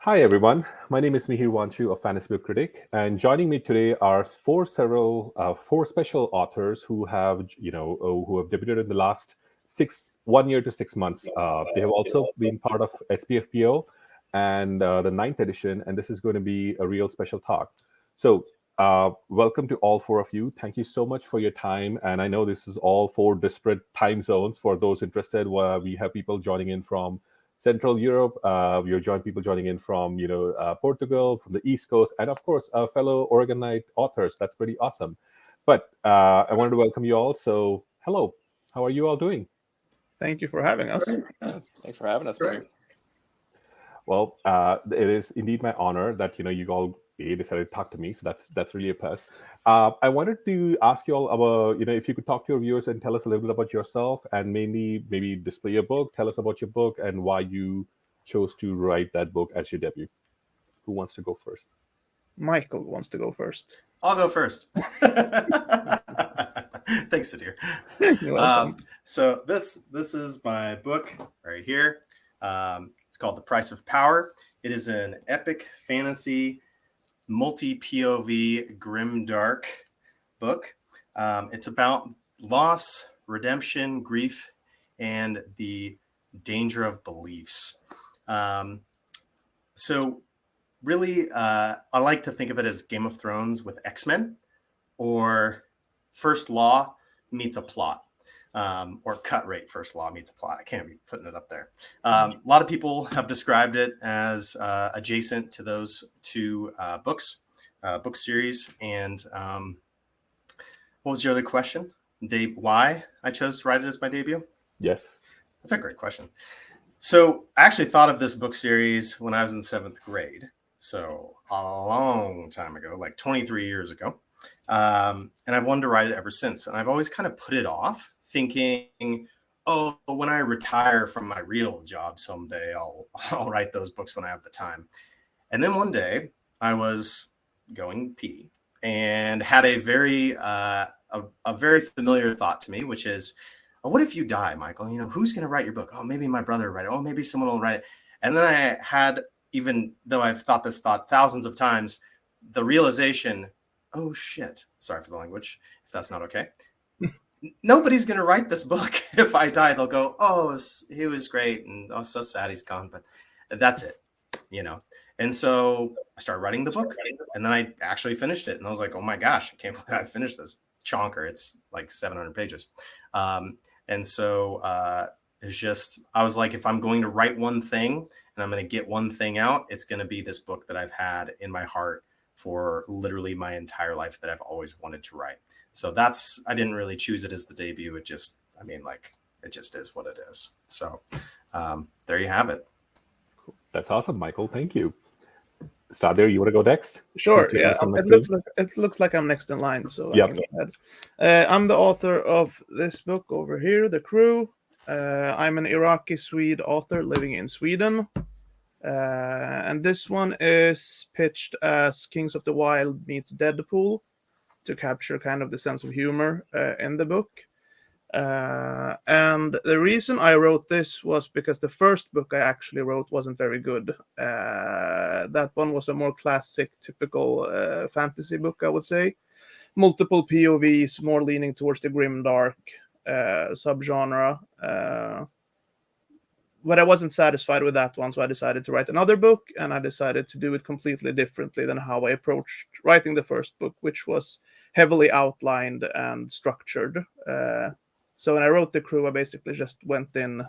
Hi everyone, my name is Mihir Wanchoo of Fantasy Book Critic, and joining me today are four special authors who have who have debuted in the last 1 year to 6 months. They have also been part of SPFBO and the ninth edition, and this is going to be a real special talk. So, welcome to all four of you. Thank you so much for your time, and I know this is all four disparate time zones. For those interested, we have people joining in from Central Europe. You're people joining in from Portugal, from the East Coast, and of course, fellow Oregonite authors. That's pretty awesome. But I wanted to welcome you all. So, hello, how are you all doing? Thank you for having us. Yeah, thanks for having us, Mihir. Well, it is indeed my honor that you all decided to talk to me. So that's really a plus. I wanted to ask you all about if you could talk to your viewers and tell us a little bit about yourself, and mainly maybe display your book. Tell us about your book and why you chose to write that book as your debut. Who wants to go first? Michael wants to go first. I'll go first. Thanks, Sadir. You're welcome. So this is my book right here. It's called The Price of Power. It is an epic fantasy multi-POV grimdark book. It's about loss, redemption, grief, and the danger of beliefs. So really, I like to think of it as Game of Thrones with X-Men, or First Law meets a plot. Or Cut Rate First Law meets a plot. I can't be putting it up there. A lot of people have described it as adjacent to those two book series. And what was your other question? Why I chose to write it as my debut? Yes. That's a great question. So I actually thought of this book series when I was in 7th grade. So a long time ago, like 23 years ago. And I've wanted to write it ever since. And I've always kind of put it off, thinking, oh, when I retire from my real job someday, I'll write those books when I have the time. And then one day I was going pee and had a very familiar thought to me, which is, oh, what if you die, Michael? Who's going to write your book? Oh, maybe my brother will write it. Oh, maybe someone will write it. And then I had, even though I've thought this thought thousands of times, the realization, oh shit, sorry for the language, if that's not okay. Nobody's going to write this book. If I die, they'll go, oh, he was great. And oh, so sad he's gone. But that's it, And so I started writing the book, and then I actually finished it. And I was like, oh my gosh, I can't believe I finished this chonker. It's like 700 pages. And so it's just, I was like, if I'm going to write one thing and I'm going to get one thing out, it's going to be this book that I've had in my heart for literally my entire life, that I've always wanted to write. So I didn't really choose it as the debut. It just is what it is. So there you have it. Cool. That's awesome, Michael. Thank you. Sadir, you want to go next? Sure. Yeah. It looks like I'm next in line. So yep. I can go ahead. I'm the author of this book over here, The Crew. I'm an Iraqi Swede author living in Sweden. And this one is pitched as Kings of the Wild meets Deadpool, to capture kind of the sense of humor in the book. And the reason I wrote this was because the first book I actually wrote wasn't very good. That one was a more classic, typical fantasy book, I would say. Multiple POVs, more leaning towards the grimdark subgenre. But I wasn't satisfied with that one, so I decided to write another book, and I decided to do it completely differently than how I approached writing the first book, which was heavily outlined and structured. So when I wrote The Crew, I basically just went in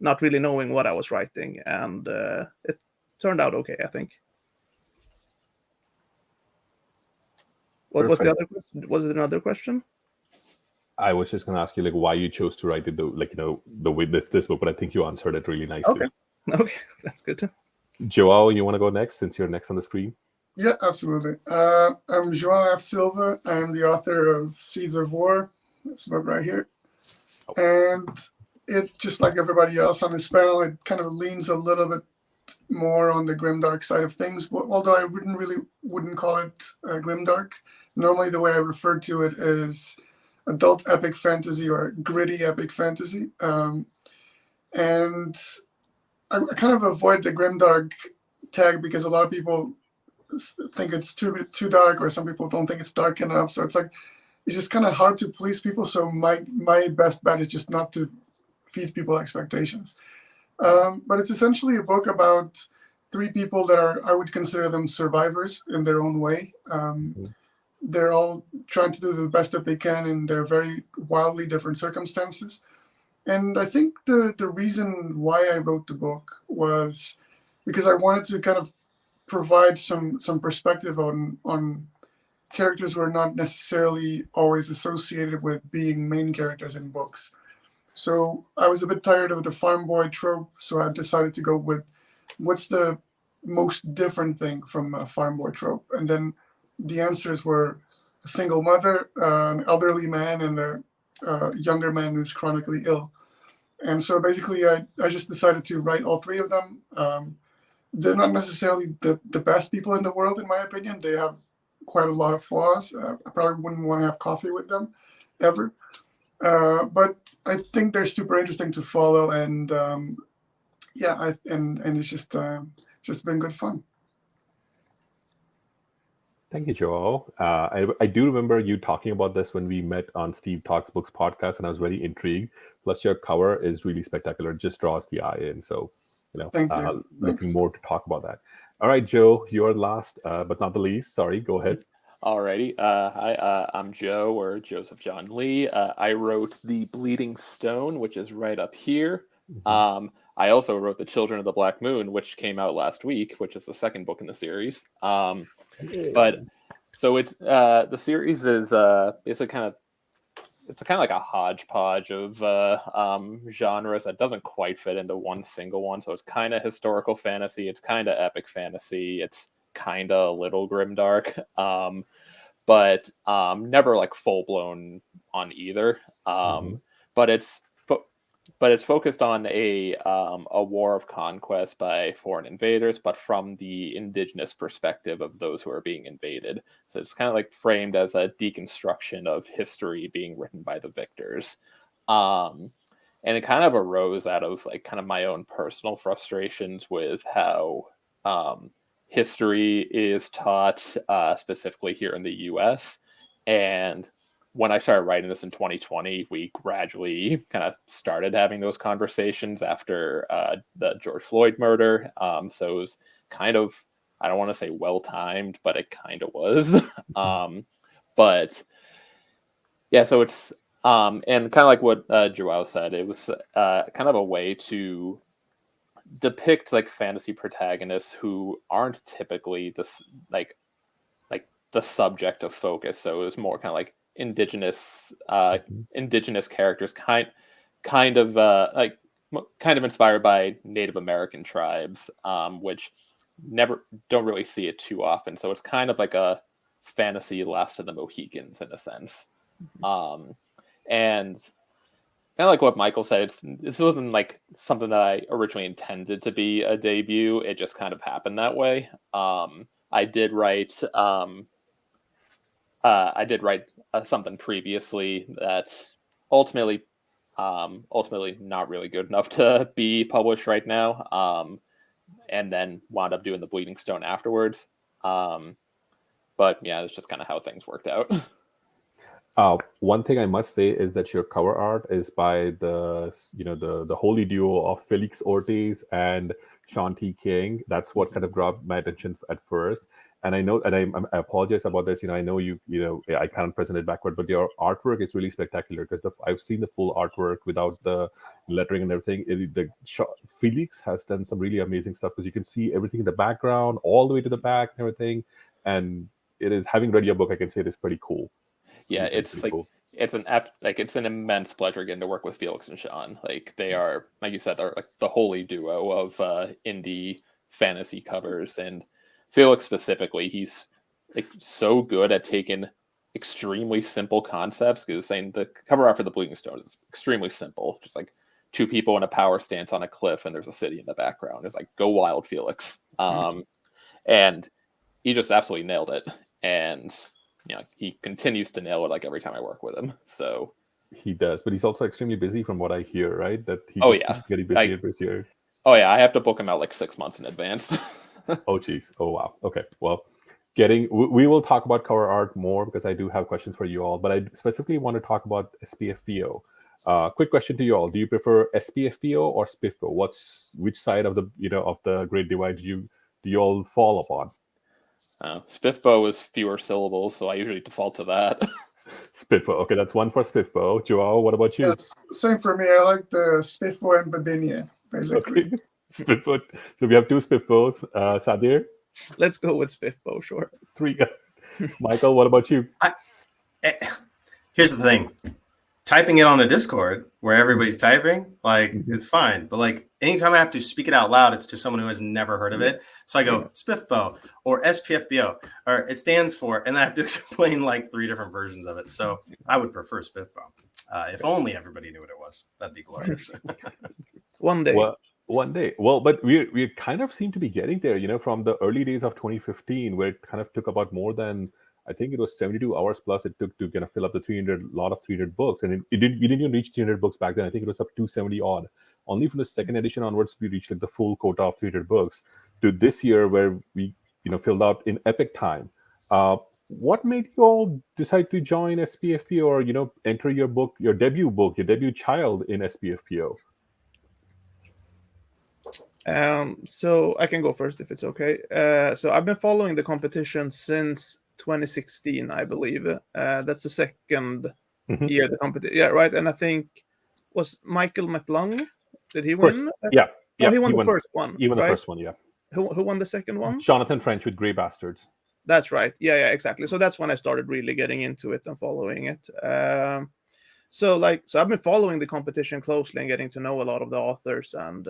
not really knowing what I was writing, and it turned out okay, I think. What was the other question? Was it another question? I was just going to ask you, why you chose to write it, the way this book, but I think you answered it really nicely. Okay, that's good. Joao, you want to go next, since you're next on the screen? Yeah, absolutely. I'm Joao Silva. I'm the author of Seeds of War. This book right here. And it, just like everybody else on this panel, it kind of leans a little bit more on the grimdark side of things, although I wouldn't call it grimdark. Normally the way I refer to it is adult epic fantasy or gritty epic fantasy. And I kind of avoid the grimdark tag because a lot of people think it's too dark, or some people don't think it's dark enough. So it's like it's just kind of hard to please people. So my best bet is just not to feed people expectations. But it's essentially a book about three people that I would consider them survivors in their own way. They're all trying to do the best that they can in their very wildly different circumstances. And I think the reason why I wrote the book was because I wanted to kind of provide some perspective on characters who are not necessarily always associated with being main characters in books. So I was a bit tired of the farm boy trope, so I decided to go with what's the most different thing from a farm boy trope. And then the answers were a single mother, an elderly man, and a younger man who's chronically ill. And so basically I just decided to write all three of them. They're not necessarily the best people in the world, in my opinion. They have quite a lot of flaws. I probably wouldn't want to have coffee with them ever. But I think they're super interesting to follow, and and it's just been good fun. Thank you, Joao. I do remember you talking about this when we met on Steve Talks Books podcast, and I was very intrigued. Plus, your cover is really spectacular; it just draws the eye in. So, Thank you. looking more to talk about that. All right, Joe, you're last, but not the least. Sorry, go ahead. Alrighty. Hi, I'm Joe, or Joseph John Lee. I wrote The Bleeding Stone, which is right up here. I also wrote The Children of the Black Moon, which came out last week, which is the second book in the series. But so it's the series is it's kind of like a hodgepodge of genres that doesn't quite fit into one single one. So it's kind of historical fantasy, it's kind of epic fantasy, it's kind of a little grimdark, but never like full blown on either. But it's focused on a war of conquest by foreign invaders, but from the indigenous perspective of those who are being invaded. So it's kind of like framed as a deconstruction of history being written by the victors. And it kind of arose out of like kind of my own personal frustrations with how history is taught, specifically here in the US. And when I started writing this in 2020, we gradually kind of started having those conversations after the George Floyd murder. So it was kind of, I don't want to say well-timed, but it kind of was. But yeah, so it's, and kind of like what Joao said, it was kind of a way to depict like fantasy protagonists who aren't typically this like the subject of focus. So it was more kind of like indigenous characters, kind of inspired by Native American tribes, which don't really see it too often. So it's kind of like a fantasy Last of the Mohicans in a sense. And kind of like what Michael said, this wasn't like something that I originally intended to be a debut. It just kind of happened that way. I did write something previously that ultimately not really good enough to be published right now. And then wound up doing The Bleeding Stone afterwards. But yeah, it's just kind of how things worked out. One thing I must say is that your cover art is by the holy duo of Felix Ortiz and Sean T. King. That's what kind of grabbed my attention at first. And I know, and I apologize about this. I know I can't present it backward, but your artwork is really spectacular because I've seen the full artwork without the lettering and everything. Felix has done some really amazing stuff because you can see everything in the background, all the way to the back and everything. And it is, having read your book, I can say it is pretty cool. Yeah, it's like cool. It's an immense pleasure getting to work with Felix and Sean. Like they are, like you said, they're like the holy duo of indie fantasy covers. And Felix specifically, he's like so good at taking extremely simple concepts. Because saying the cover art for The Bleeding Stone is extremely simple, just like two people in a power stance on a cliff, and there's a city in the background. It's like, go wild, Felix. And he just absolutely nailed it. And he continues to nail it like every time I work with him. So he does, but he's also extremely busy from what I hear, right? That he keeps getting busier and busier. Oh yeah, I have to book him out like 6 months in advance. Oh, geez. Oh, wow. Okay. Well, we will talk about cover art more because I do have questions for you all, but I specifically want to talk about SPFBO. Quick question to you all: do you prefer SPFBO or SPFBO? Which side of the great divide do you all fall upon? SPFBO is fewer syllables, so I usually default to that. SPFBO. Okay, that's one for SPFBO. Joao, what about you? Yes, same for me. I like the SPFBO and Babinia, basically. Okay. SPFBO. So we have two SPFBOs. Sadir, Let's go with SPFBO, sure. 3. Michael, what about you? Here's the thing. Typing it on a Discord where everybody's typing, like, it's fine. But like anytime I have to speak it out loud, it's to someone who has never heard of it. So I go SPFBO or SPFBO, or it stands for, and I have to explain like 3 different versions of it. So I would prefer SPFBO. If only everybody knew what it was. That'd be glorious. One day. Well, one day. Well, but we kind of seem to be getting there, from the early days of 2015, where it kind of took about more than, I think it was 72 hours plus it took to kind of fill up the 300 books. And we didn't even reach 300 books back then. I think it was up 270 odd. Only from the second edition onwards, we reached like the full quota of 300 books to this year where we, filled out in epic time. What made you all decide to join SPFBO or, enter your debut child in SPFBO? So I can go first if it's okay. So I've been following the competition since 2016, I believe. That's the second year the competition. Yeah, right. And I think was Michael McLung. Did he win? Yeah. Oh, he won the first one. He won the right? first one. Yeah. Who won the second one? Jonathan French with Grey Bastards. That's right. Yeah, exactly. So that's when I started really getting into it and following it. So I've been following the competition closely and getting to know a lot of the authors and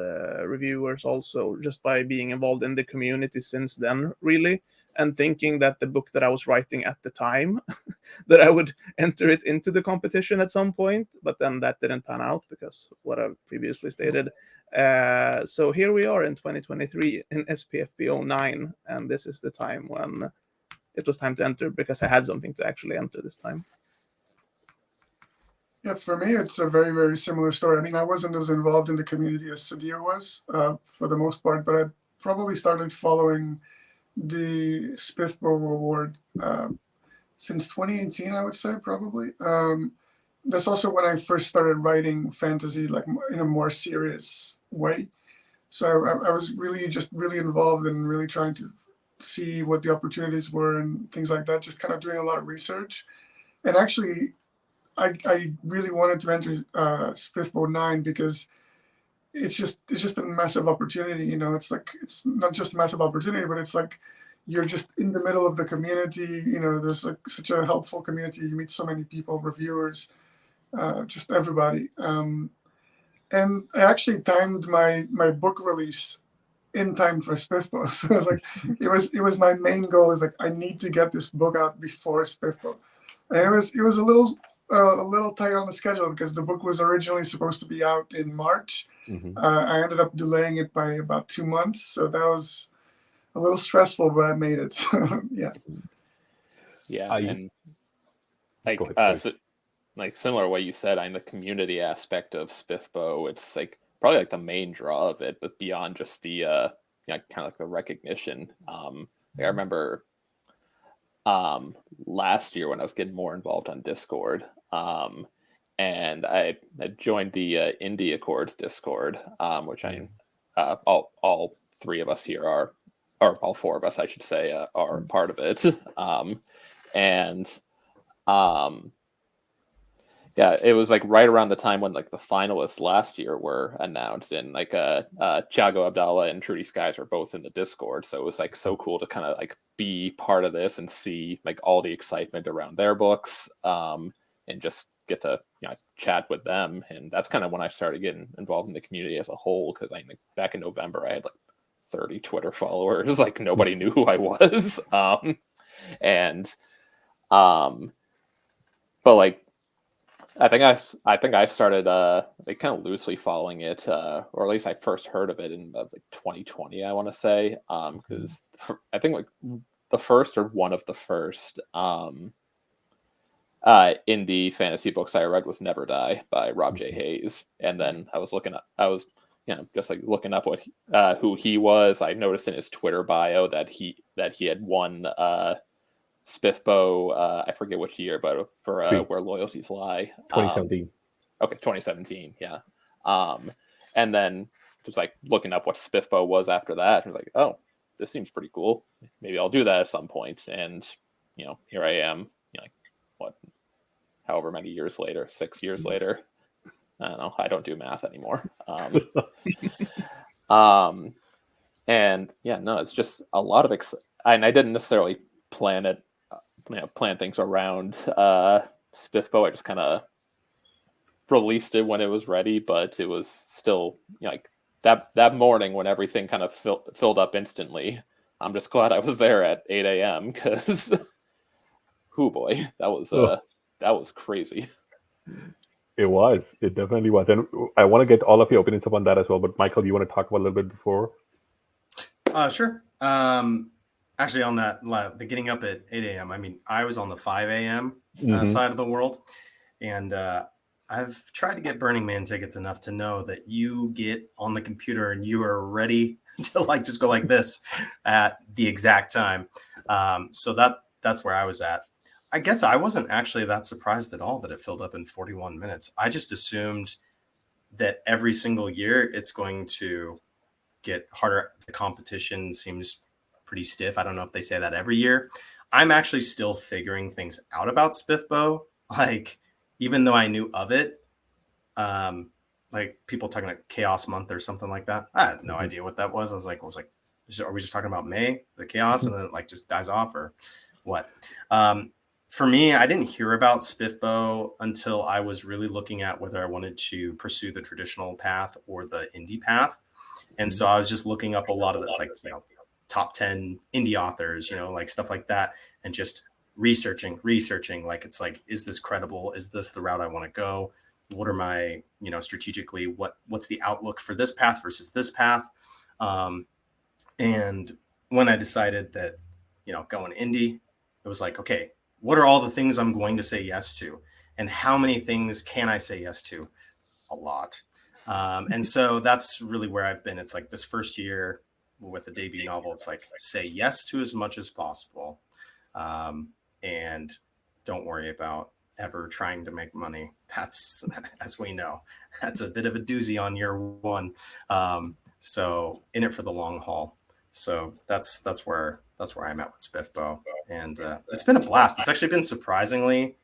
reviewers also just by being involved in the community since then, really, and thinking that the book that I was writing at the time, that I would enter it into the competition at some point, but then that didn't pan out because what I've previously stated. So here we are in 2023 in SPFBO 9, and this is the time when it was time to enter because I had something to actually enter this time. Yeah, for me, it's a very, very similar story. I mean, I wasn't as involved in the community as Sadir was for the most part, but I probably started following the SPFBO award since 2018, I would say, probably. That's also when I first started writing fantasy, like in a more serious way. So I was really involved and really trying to see what the opportunities were and things like that, just kind of doing a lot of research. And actually, I really wanted to enter SPFBO 9 because it's just a massive opportunity. It's not just a massive opportunity, but it's like you're just in the middle of the community. There's like such a helpful community. You meet so many people, reviewers, just everybody. And I actually timed my book release in time for SPFBO. So it was my main goal. Is like I need to get this book out before SPFBO, and it was a little tight on the schedule because the book was originally supposed to be out in March. I ended up delaying it by about 2 months, so that was a little stressful, but I made it. So, yeah. Yeah, and like similar to what you said, on the community aspect of SPFBO, it's like probably like the main draw of it, but beyond just the kind of like the recognition. I remember last year when I was getting more involved on Discord, and I joined the Indie Accords Discord, which all 3 of us here are, or all 4 of us, I should say, are part of it. Yeah, it was like right around the time when like the finalists last year were announced, and like Thiago Abdallah and Trudy Skies were both in the Discord, so it was like so cool to kind of like be part of this and see like all the excitement around their books, and just get to chat with them. And that's kind of when I started getting involved in the community as a whole, because back in November I had like 30 Twitter followers, like nobody knew who I was, but like I think I started like kind of loosely following it, or at least I first heard of it in like 2020, I want to say, because I think like the first or one of the first indie fantasy books I read was Never Die by Rob J. Hayes, and then I was just like looking up who he was. I noticed in his Twitter bio that he had won SPFBO. I forget which year, but for Where Loyalties Lie. 2017. Okay, 2017. Yeah. And then just like looking up what SPFBO was after that, I was like, oh, this seems pretty cool. Maybe I'll do that at some point. And here I am. However many years later, 6 years later. I don't know. I don't do math anymore. And yeah, no, it's just a lot of and I didn't necessarily plan things around SPFBO. I just kind of released it when it was ready, but it was still like that morning when everything kind of filled up instantly. I'm just glad I was there at 8 a.m. because, oh boy, that was crazy. It definitely was. And I want to get all of your opinions upon that as well. But Michael, you want to talk about a little bit before? Sure. Actually, on that, the getting up at 8 a.m., I mean, I was on the 5 a.m. Side of the world. And I've tried to get Burning Man tickets enough to know that you get on the computer and you are ready to like just go like this at the exact time. So that's where I was at. I guess I wasn't actually that surprised at all that it filled up in 41 minutes. I just assumed that every single year it's going to get harder. The competition seems pretty stiff. I don't know if they say that every year. I'm actually still figuring things out about SPFBO. Like, even though I knew of it, like people talking about Chaos Month or something like that. I had no idea what that was. I was like, are we just talking about May, the chaos, and then it like just dies off, or what? For me, I didn't hear about SPFBO until I was really looking at whether I wanted to pursue the traditional path or the indie path. And so I was just looking up a lot of this, like, top 10 indie authors, like stuff like that. And just researching, like, it's like, is this credible? Is this the route I want to go? What are my, strategically, what's the outlook for this path versus this path? And when I decided that, going indie, it was like, okay, what are all the things I'm going to say yes to? And how many things can I say yes to? A lot. And so that's really where I've been. It's like this first year with a debut novel, it's like say yes to as much as possible. And don't worry about ever trying to make money. That's, as we know, that's a bit of a doozy on year one. So in it for the long haul. So that's where I'm at with SPFBO. And it's been a blast. It's actually been surprisingly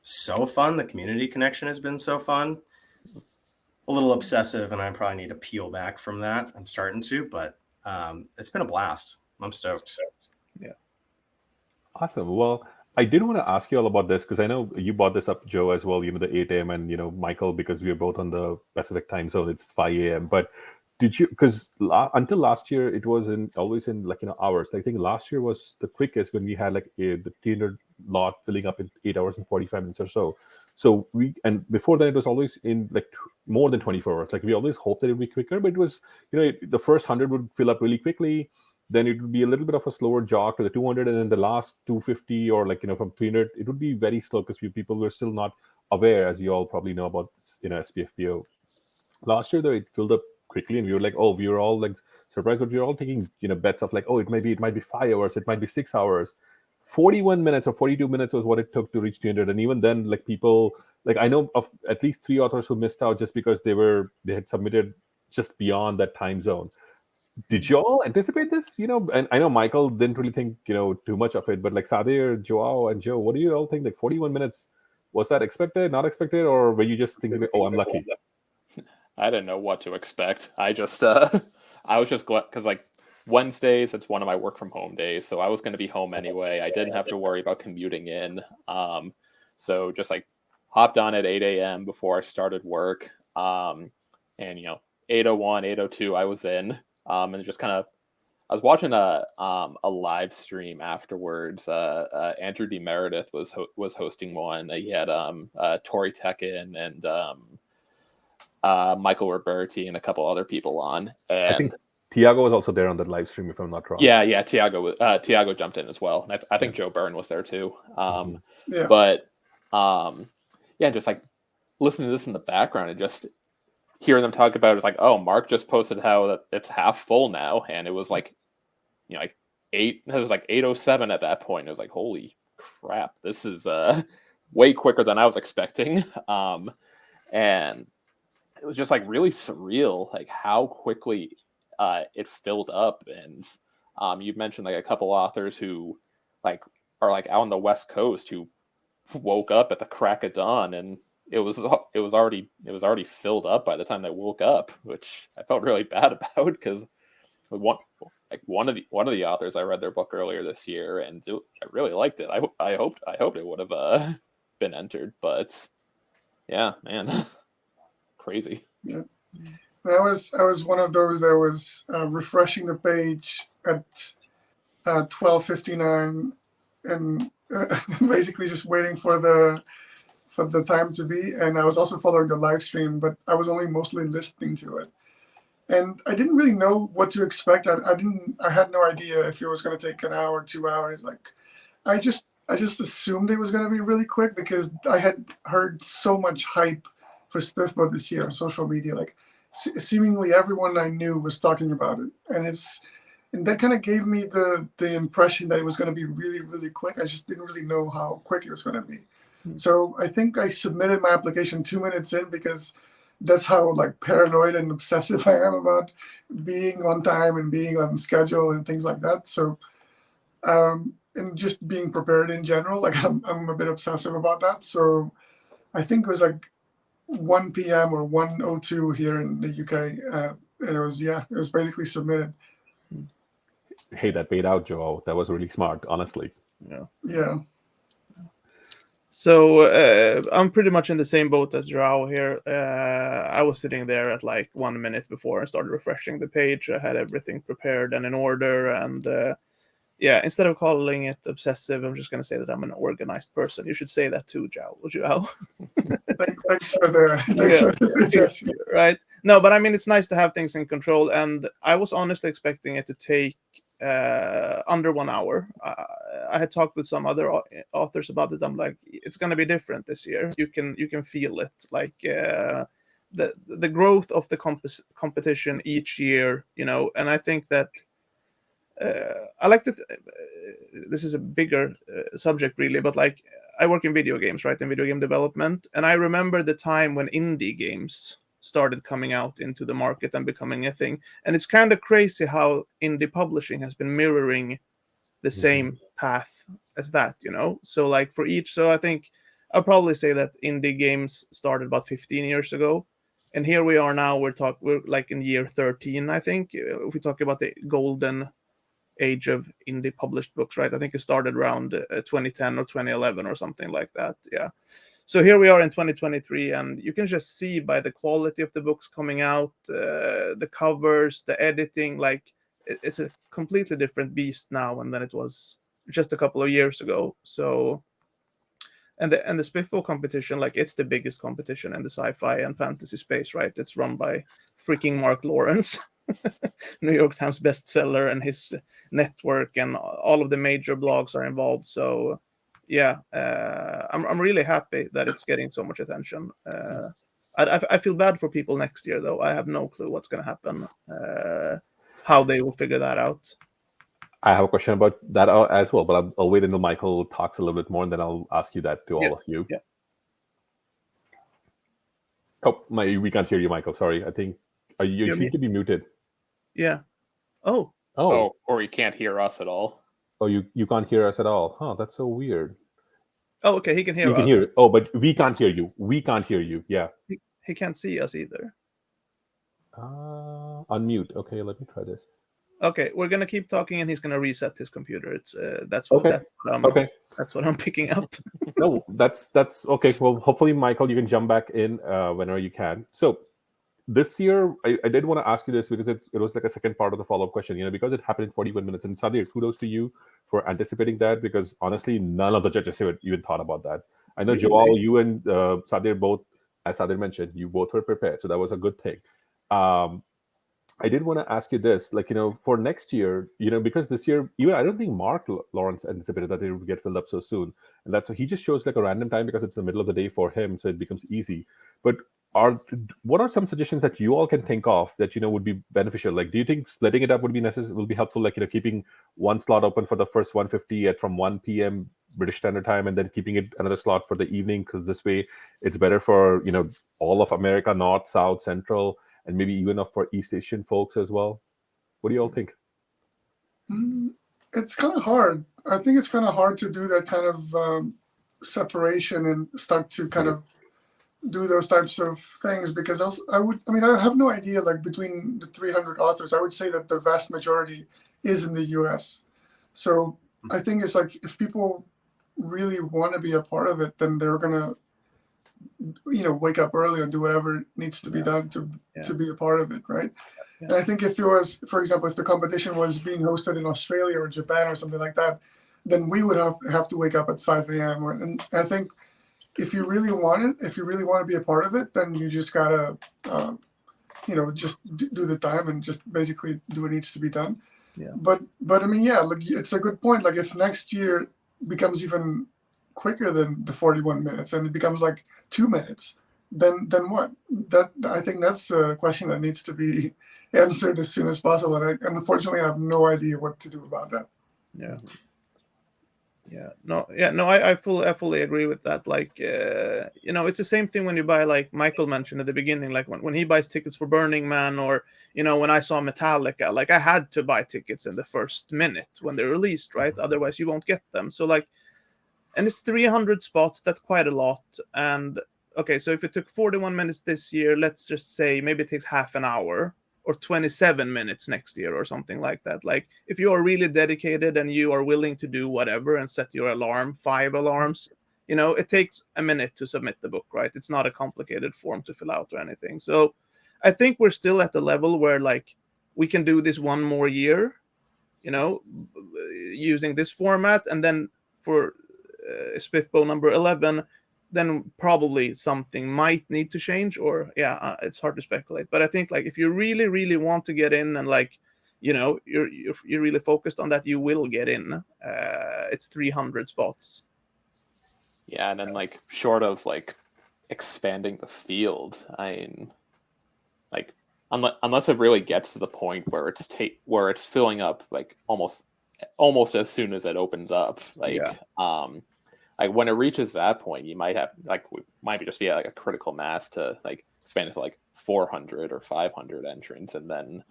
so fun. The community connection has been so fun. A little obsessive, and I probably need to peel back from that. I'm starting to, but it's been a blast. I'm stoked. Yeah. Awesome. Well, I did want to ask you all about this because I know you brought this up, Joe, as well, the 8 a.m. and, Michael, because we are both on the Pacific time zone, it's 5 a.m. But did you, because until last year, it was always in hours. I think last year was the quickest when we had the 300 lot filling up in 8 hours and 45 minutes or so. So and before that, it was always in more than 24 hours. Like we always hoped that it would be quicker, but it was, the first 100 would fill up really quickly. Then it would be a little bit of a slower jog to the 200, and then the last 250 or from 300, it would be very slow because people were still not aware, as you all probably know about SPFBO. Last year though, it filled up quickly, and we were all surprised, but we were all taking bets of it might be 5 hours, it might be 6 hours. 41 minutes or 42 minutes was what it took to reach 300, and even then, people I know of at least 3 authors who missed out just because they had submitted just beyond that time zone. Did you all anticipate this? And I know Michael didn't really think too much of it, but Sadir, Joao, and Joe, what do you all think? 41 minutes, was that expected, not expected, or were you just thinking, oh, I'm lucky? I didn't know what to expect. I just I was just glad because Wednesdays, it's one of my work from home days, so I was going to be home anyway. I didn't have to worry about commuting in. So just hopped on at 8 a.m. before I started work. And 8:01, 8:02, I was in. And just I was watching a live stream afterwards. Andrew D. Meredith was hosting one. He had Tori Tekin and Michael Roberti and a couple other people on. And I think Tiago was also there on that live stream, if I'm not wrong. Yeah, Tiago jumped in as well. And I think Joe Byrne was there too. But just listening to this in the background, hearing them talk about it, it's like, oh, Mark just posted how that it's half full now, and it was like, like 8:07 at that point. It was like, holy crap, this is way quicker than I was expecting. And it was just like really surreal, like how quickly it filled up. And you mentioned like a couple authors who like are like out on the West Coast who woke up at the crack of dawn, and it was already filled up by the time they woke up, which I felt really bad about because one of the authors, I read their book earlier this year, and I really liked it. I hoped it would have been entered, but yeah, man, crazy. Yeah, I was one of those that was refreshing the page at 12:59 and basically just waiting for the time to be. And I was also following the live stream, but I was only mostly listening to it. And I didn't really know what to expect. I had no idea if it was going to take an hour, 2 hours. Like, I just assumed it was going to be really quick because I had heard so much hype for SPFBO this year on social media. Like, seemingly everyone I knew was talking about it, and that kind of gave me the impression that it was going to be really, really quick. I just didn't really know how quick it was going to be. So I think I submitted my application 2 minutes in because that's how like paranoid and obsessive I am about being on time and being on schedule and things like that. So, and just being prepared in general, like I'm a bit obsessive about that. So I think it was like 1 p.m. or 1:02 here in the UK. And it was basically submitted. Hey, that paid out, Joao. That was really smart, honestly. Yeah. So I'm pretty much in the same boat as Joao here. I was sitting there at like 1 minute before I started refreshing the page. I had everything prepared and in order. And instead of calling it obsessive, I'm just going to say that I'm an organized person. You should say that too, Joao. Thanks for the suggestion. Right. No, but I mean, it's nice to have things in control. And I was honestly expecting it to take under 1 hour. I had talked with some other authors about it. I'm like, it's going to be different this year. You can feel it, like the growth of the competition each year, And I think that I like to. This is a bigger subject, really, but like I work in video games, right, in video game development, and I remember the time when indie games started coming out into the market and becoming a thing. And it's kind of crazy how indie publishing has been mirroring the same path as that, So like so I think I'll probably say that indie games started about 15 years ago. And here we are now, we're like in year 13, I think, if we talk about the golden age of indie published books, right? I think it started around 2010 or 2011 or something like that. Yeah. So here we are in 2023, and you can just see by the quality of the books coming out, the covers, the editing, like it's a completely different beast now than it was just a couple of years ago. So, and the SPFBO competition, like it's the biggest competition in the sci-fi and fantasy space, right? It's run by freaking Mark Lawrence, New York Times bestseller, and his network, and all of the major blogs are involved. So yeah, I'm really happy that it's getting so much attention. I feel bad for people next year, though. I have no clue what's going to happen, how they will figure that out. I have a question about that as well, but I'll wait until Michael talks a little bit more, and then I'll ask you that to all of you. Yeah. Oh, we can't hear you, Michael. Sorry. I think you seem to be muted. Yeah. Oh, or you can't hear us at all. Oh, you can't hear us at all. Huh, that's so weird. Oh, okay, he can hear us. You can hear it. Oh, but we can't hear you. We can't hear you. Yeah. He can't see us either. Unmute. Okay, let me try this. Okay, we're gonna keep talking, and he's gonna reset his computer. It's that's what I'm picking up. No, that's okay. Well, hopefully, Michael, you can jump back in whenever you can. So this year, I did want to ask you this because it was like a second part of the follow-up question, because it happened in 41 minutes. And Sadir, kudos to you for anticipating that, because honestly, none of the judges even thought about that. I know, Joao, you and Sadir both, as Sadir mentioned, you both were prepared. So that was a good thing. I did want to ask you this, like, for next year, because this year, even I don't think Mark Lawrence anticipated that it would get filled up so soon. And that's why he just chose like a random time because it's the middle of the day for him. So it becomes easy. But what are some suggestions that you all can think of that would be beneficial? Like, do you think splitting it up would be necessary? Will be helpful? Like, keeping one slot open for the first 150 at from 1 p.m. British Standard Time, and then keeping it another slot for the evening, because this way it's better for all of America, North, South, Central, and maybe even for East Asian folks as well. What do you all think? It's kind of hard. I think it's kind of hard to do that kind of separation and start to kind of do those types of things, because I have no idea, like between the 300 authors, I would say that the vast majority is in the US. So I think it's like, if people really want to be a part of it, then they're going to, wake up early and do whatever needs to be done to be a part of it, right? Yeah. And I think if it was, for example, if the competition was being hosted in Australia or Japan or something like that, then we would have to wake up at 5 a.m. And I think if you really want it, if you really want to be a part of it, then you just gotta, just do the time and just basically do what needs to be done. Yeah. But I mean, yeah, like, it's a good point. Like, if next year becomes even quicker than the 41 minutes and it becomes like 2 minutes, then what? I think that's a question that needs to be answered as soon as possible. And unfortunately, I have no idea what to do about that. Yeah. I fully agree with that. Like, it's the same thing when you buy, like Michael mentioned at the beginning, like when he buys tickets for Burning Man, or when I saw Metallica, like I had to buy tickets in the first minute when they're released, right? Otherwise you won't get them. So like, and it's 300 spots. That's quite a lot. And okay, so if it took 41 minutes this year, let's just say maybe it takes half an hour or 27 minutes next year or something like that. Like, if you are really dedicated and you are willing to do whatever and set your alarm, 5 alarms, it takes a minute to submit the book, right? It's not a complicated form to fill out or anything. So I think we're still at the level where, like, we can do this one more year, using this format. And then for SPFBO number 11, then probably something might need to change, or it's hard to speculate. But I think, like, if you really, really want to get in and, like, you're really focused on that, you will get in. It's 300 spots. Yeah, and then, like, short of, like, expanding the field, like, unless it really gets to the point where it's filling up, like, almost as soon as it opens up, like, like, when it reaches that point, you might just be at, like, a critical mass to, like, expand it to, like, 400 or 500 entrants, and then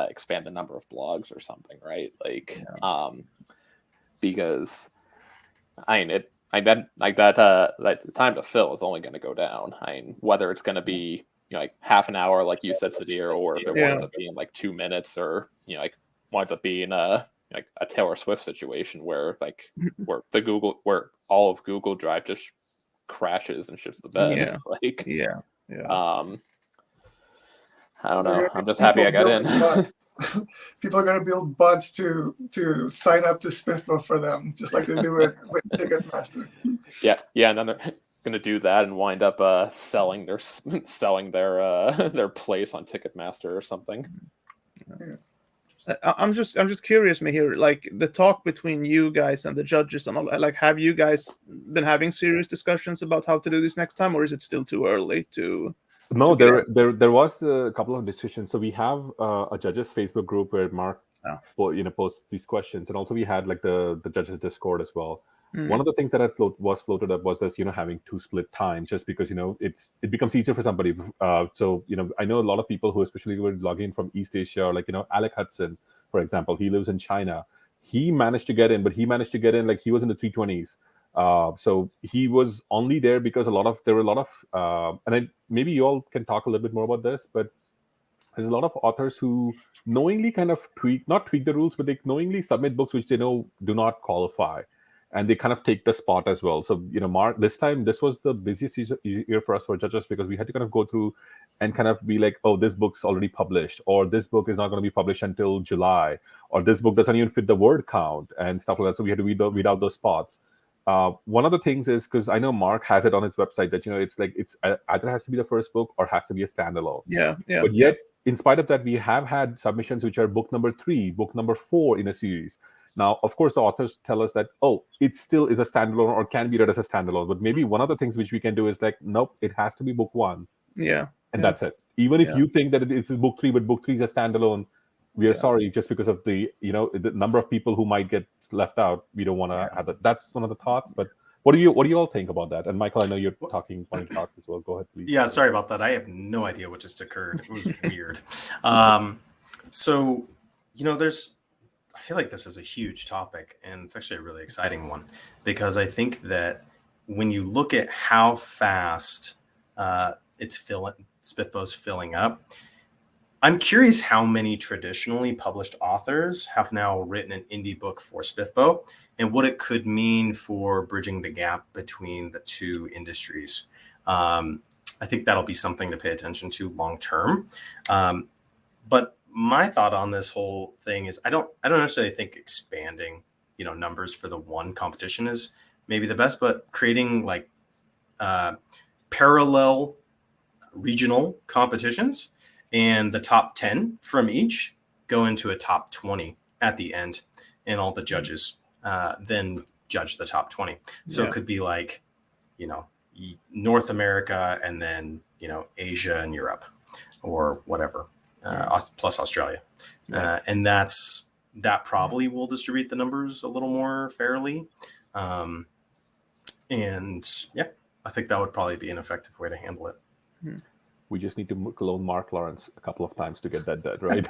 expand the number of blogs or something, right? Like, because that time to fill is only going to go down. Whether it's going to be like half an hour, like you said, Sadir, or if it winds up being like 2 minutes, or like winds up being like a Taylor Swift situation where all of Google Drive just crashes and shits the bed. I don't know. I'm just happy I got in. People are going to build bots to sign up to SPFBO for them, just like they do it with Ticketmaster. Yeah, and then they're going to do that and wind up selling their place on Ticketmaster or something. Yeah. I'm just curious, Mihir, like, the talk between you guys and the judges and all, like, have you guys been having serious discussions about how to do this next time, or is it still too early to? No, there was a couple of discussions. So we have a judges Facebook group where Mark posts these questions, and also we had, like, the judges Discord as well. One of the things that was floated up was this, having 2 split times, just because it becomes easier for somebody. So I know a lot of people who especially were logging from East Asia, or, like, Alec Hudson, for example, he lives in China. He managed to get in, but he managed to get in, like, he was in the 320s. So he was only there because there were a lot of maybe you all can talk a little bit more about this, but there's a lot of authors who knowingly kind of not tweak the rules, but they knowingly submit books which they know do not qualify, and they kind of take the spot as well. So Mark, this was the busiest year for us for judges, because we had to kind of go through and kind of be like, oh, this book's already published, or this book is not going to be published until July, or this book doesn't even fit the word count and stuff like that. So we had to read out those spots. One of the things is, because I know Mark has it on his website, that it's like it's either has to be the first book or has to be a standalone. But yet, in spite of that, we have had submissions which are book number 3, book number 4 in a series. Now, of course, the authors tell us that, oh, it still is a standalone or can be read as a standalone. But maybe one of the things which we can do is, like, nope, it has to be book 1 Yeah. and Yeah. that's it. Even if Yeah. you think that it's book 3, but book 3 is a standalone, we are Yeah. sorry, just because of the the number of people who might get left out. We don't want to have that. That's one of the thoughts. But what do you all think about that? And Michael, I know you're wanting to talk as well. Go ahead, please. Yeah, sorry about that. I have no idea what just occurred. It was weird. So, I feel like this is a huge topic, and it's actually a really exciting one, because I think that when you look at how fast SPFBO's filling up, I'm curious how many traditionally published authors have now written an indie book for SPFBO, and what it could mean for bridging the gap between the two industries. I think that'll be something to pay attention to long term. But my thought on this whole thing is I don't necessarily think expanding, numbers for the one competition is maybe the best, but creating like parallel regional competitions, and the top 10 from each go into a top 20 at the end, and all the judges then judge the top 20. So It could be like, North America, and then, Asia and Europe, or whatever, plus Australia. And that probably will distribute the numbers a little more fairly. And yeah, I think that would probably be an effective way to handle it. We just need to clone Mark Lawrence a couple of times to get that done, right?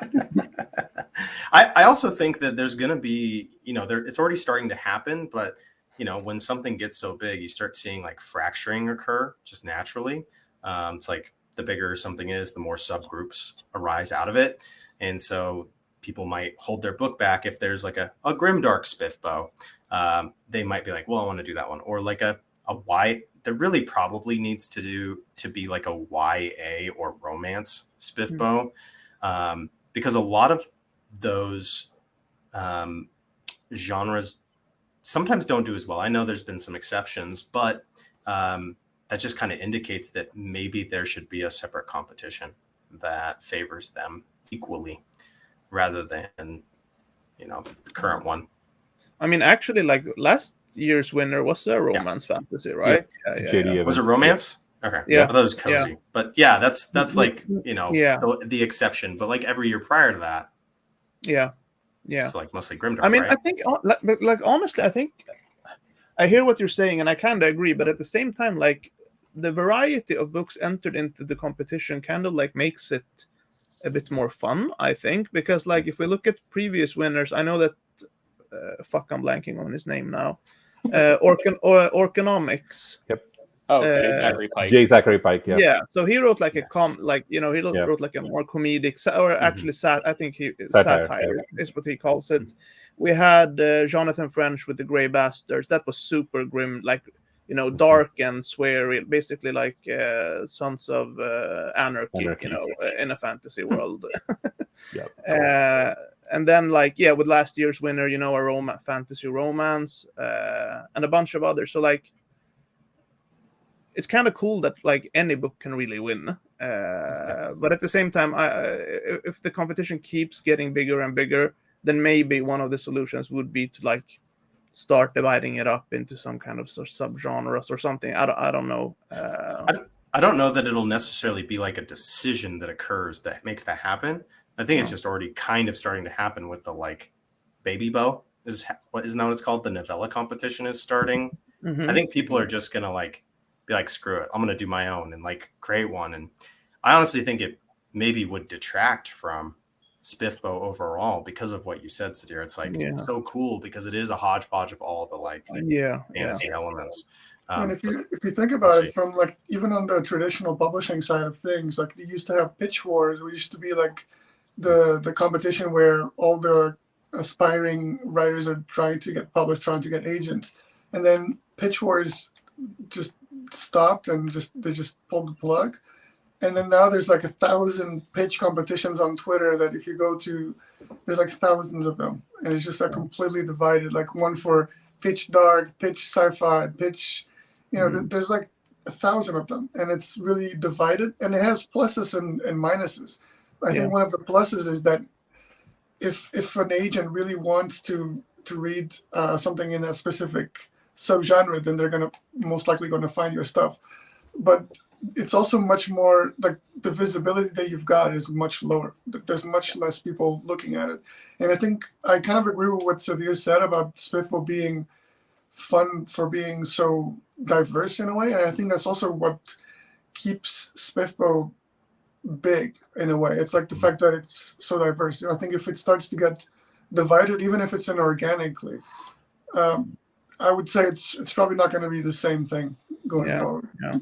I also think that there's going to be, it's already starting to happen, but, when something gets so big, you start seeing like fracturing occur just naturally. It's like the bigger something is, the more subgroups arise out of it. And so people might hold their book back if there's like a grimdark SPFBO. They might be like, well, I want to do that one. Or like a Y. There really probably needs to be like a YA or romance SPFBO, because a lot of those genres sometimes don't do as well. I know there's been some exceptions, but that just kind of indicates that maybe there should be a separate competition that favors them equally, rather than the current one. I mean, actually, like last year's winner was a romance fantasy, right? JD Was it romance? Okay. Yeah. I thought it was cozy. But yeah, that's like, Yeah. the exception. But like every year prior to that, Yeah. it's like mostly grimdark, I mean, right? I think, like honestly, I think I hear what you're saying, and I kind of agree. But at the same time, like the variety of books entered into the competition kind of like makes it a bit more fun, I think, because like if we look at previous winners, I know that I'm blanking on his name now. Orconomics. Yep. Oh, J. Zachary Pike. J. Zachary Pike. Yeah. Yeah. So he wrote like Yes. he wrote like a more comedic, or actually I think satire is what he calls it. We had Jonathan French with The Grey Bastards. That was super grim, like dark and sweary, basically like Sons of Anarchy, in a fantasy world. Yeah. And then with last year's winner, a fantasy romance, and a bunch of others. So like, it's kind of cool that like any book can really win. But at the same time, if the competition keeps getting bigger and bigger, then maybe one of the solutions would be to like start dividing it up into some kind of subgenres or something. I don't know. I don't know that it'll necessarily be like a decision that occurs that makes that happen. I think it's just already kind of starting to happen with the like Baby Bow isn't that what it's called? The novella competition is starting. I think people are just gonna like be like, screw it, I'm gonna do my own and like create one. And I honestly think it maybe would detract from SPFBO overall because of what you said, Sadir. It's like it's so cool because it is a hodgepodge of all the like fantasy elements. And if you think about it from like even on the traditional publishing side of things, like they used to have pitch wars. We used to be like the competition where all the aspiring writers are trying to get published, trying to get agents, and then pitch wars just stopped and they just pulled the plug. And then now there's like 1,000 pitch competitions on Twitter that if you go to, there's like thousands of them, and it's just like completely divided. Like one for pitch dark, pitch sci-fi, pitch, there's like 1,000 of them, and it's really divided. And it has pluses and minuses. I think one of the pluses is that if an agent really wants to read something in a specific subgenre, then they're most likely going to find your stuff. But it's also much more like the visibility that you've got is much lower. There's much less people looking at it. And I think I kind of agree with what Sadir said about SPFBO being fun for being so diverse in a way. And I think that's also what keeps SPFBO big in a way. It's like the fact that it's so diverse. I think if it starts to get divided, even if it's inorganically, I would say it's probably not going to be the same thing going forward. Yeah.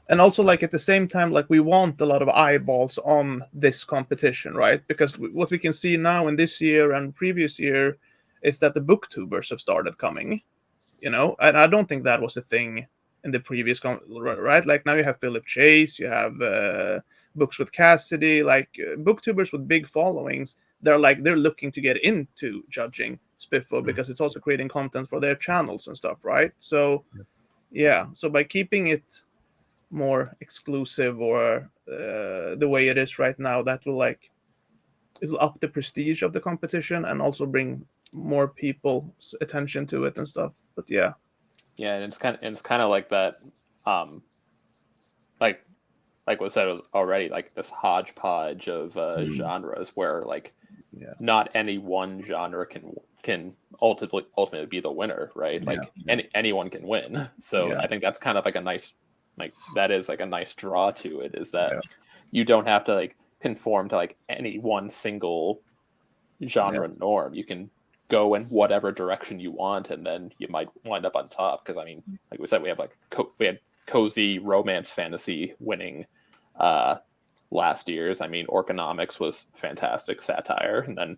And also, like, at the same time, like, we want a lot of eyeballs on this competition, right? Because what we can see now in this year and previous year is that the booktubers have started coming, and I don't think that was a thing in the previous, right? Like, now you have Philip Chase, you have Books with Cassidy, like, booktubers with big followings. They're looking to get into judging SPFBO because it's also creating content for their channels and stuff, right? So, so by keeping it more exclusive or the way it is right now, that will it'll up the prestige of the competition and also bring more people's attention to it and stuff. But and it's kind of like that, like what said already, like this hodgepodge of genres where not any one genre can ultimately be the winner, right? Anyone can win. So I think that's kind of like a nice, that is like a nice draw to it, is that you don't have to conform to any one single genre norm. You can go in whatever direction you want, and then you might wind up on top. Because I mean, like we said, we have we had cozy romance fantasy winning last year's. I mean, Orconomics was fantastic satire, and then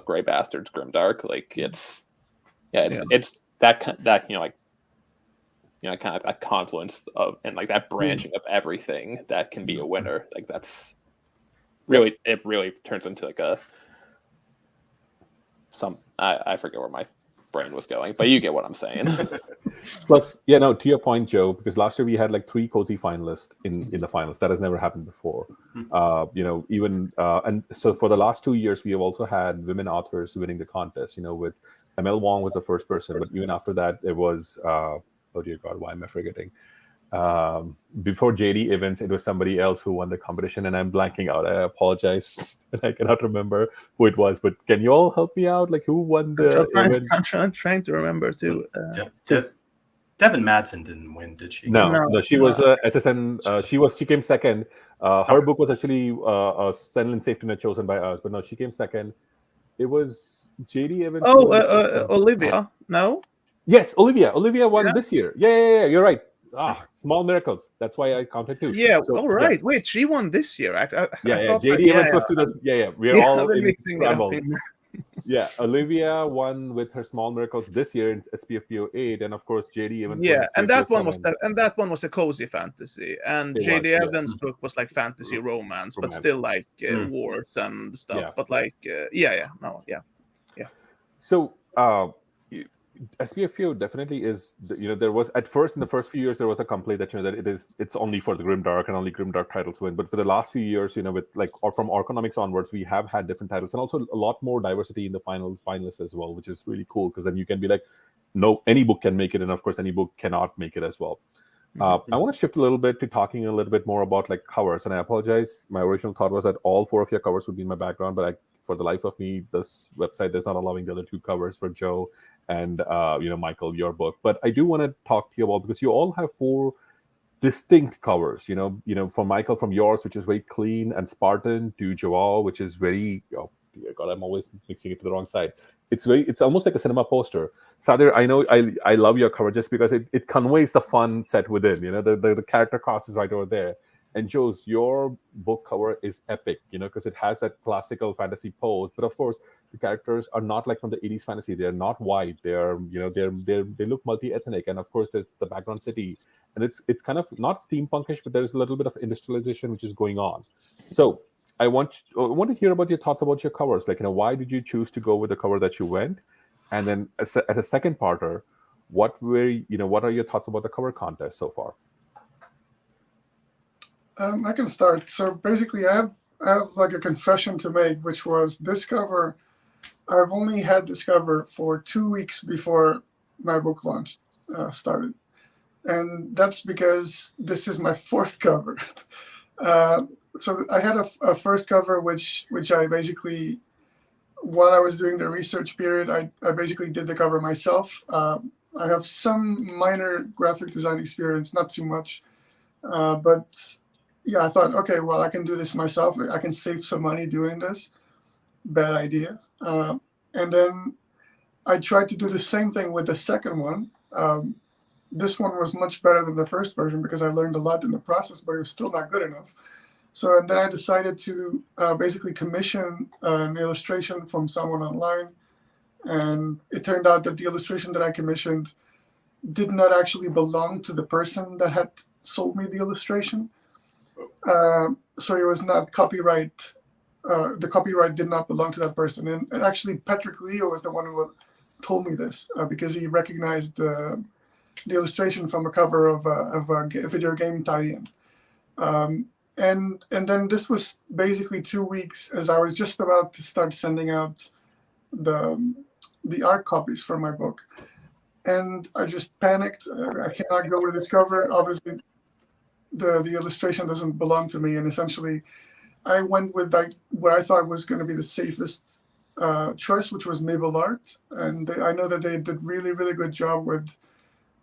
Grey Bastards, Grimdark. It's that kind of that confluence of and that branching of everything that can be a winner. That's really, it really turns into I forget where my brain was going, but you get what I'm saying. Plus, to your point, Joe, because last year we had 3 cozy finalists in the finals. That has never happened before. And so for the last 2 years, we have also had women authors winning the contest. With ML Wong was the first person, but even after that, it was oh dear God, why am I forgetting? Before JD Evans, it was somebody else who won the competition, and I'm blanking out. I apologize, and I cannot remember who it was. But can you all help me out? Who won the event? I'm trying to remember too. Devin Madsen didn't win, did she? No, she was SSN. She came second. Her book was actually Senlin Safety Net chosen by us, but no, she came second. It was JD Evans. Olivia. No. Yes, Olivia. Olivia won this year. Yeah. You're right. Small Miracles. That's why I counted 2. Yeah. All right. Yeah. Wait, she won this year. I JD Evans was 2. We're all in scramble. Yeah, Olivia won with her Small Miracles this year in SPFBO 8, and of course JD Evans. Yeah, and that one was a cozy fantasy, and JD Evans' book was fantasy romance, but still wars and stuff. But So SPFBO definitely is. There was at first in the first few years there was a complaint that that it's only for the Grimdark and only Grimdark titles win. But for the last few years, with or from Orconomics onwards, we have had different titles and also a lot more diversity in the finalists as well, which is really cool because then you can be no, any book can make it, and of course any book cannot make it as well. I want to shift a little bit to talking a little bit more about covers, and I apologize. My original thought was that all 4 of your covers would be in my background, but for the life of me, this website is not allowing the other 2 covers for Joe and Michael, your book. But I do want to talk to you about, because you all have 4 distinct covers. For Michael, from yours, which is very clean and Spartan, to Joao, which is very dear God, I'm always mixing it to the wrong side. It's almost like a cinema poster. Sadir, I know I love your cover just because it conveys the fun set within. The character cast is right over there. And Joe's, your book cover is epic, because it has that classical fantasy pose. But of course, the characters are not from the 80s fantasy. They're not white. They're, they look multi-ethnic. And of course, there's the background city. And it's kind of not steampunkish, but there's a little bit of industrialization which is going on. So I want to hear about your thoughts about your covers. Why did you choose to go with the cover that you went? And then as a second parter, what are your thoughts about the cover contest so far? I can start. So basically, I have a confession to make, which was this cover. I've only had this cover for 2 weeks before my book launch started, and that's because this is my fourth cover. So I had a first cover which I basically, while I was doing the research period, I basically did the cover myself. I have some minor graphic design experience, not too much, but yeah, I thought, okay, well, I can do this myself. I can save some money doing this. Bad idea. And then I tried to do the same thing with the second one. This one was much better than the first version because I learned a lot in the process, but it was still not good enough. So and then I decided to basically commission an illustration from someone online. And it turned out that the illustration that I commissioned did not actually belong to the person that had sold me the illustration. So it was not copyright. The copyright did not belong to that person. And actually, Patrick Leo was the one who told me this because he recognized the illustration from a cover of a video game tie-in. And then this was basically 2 weeks as I was just about to start sending out the art copies for my book. And I just panicked. I cannot go with this cover. Obviously, the illustration doesn't belong to me. And essentially, I went with what I thought was going to be the safest choice, which was Mabel Art. And I know that they did really, really good job with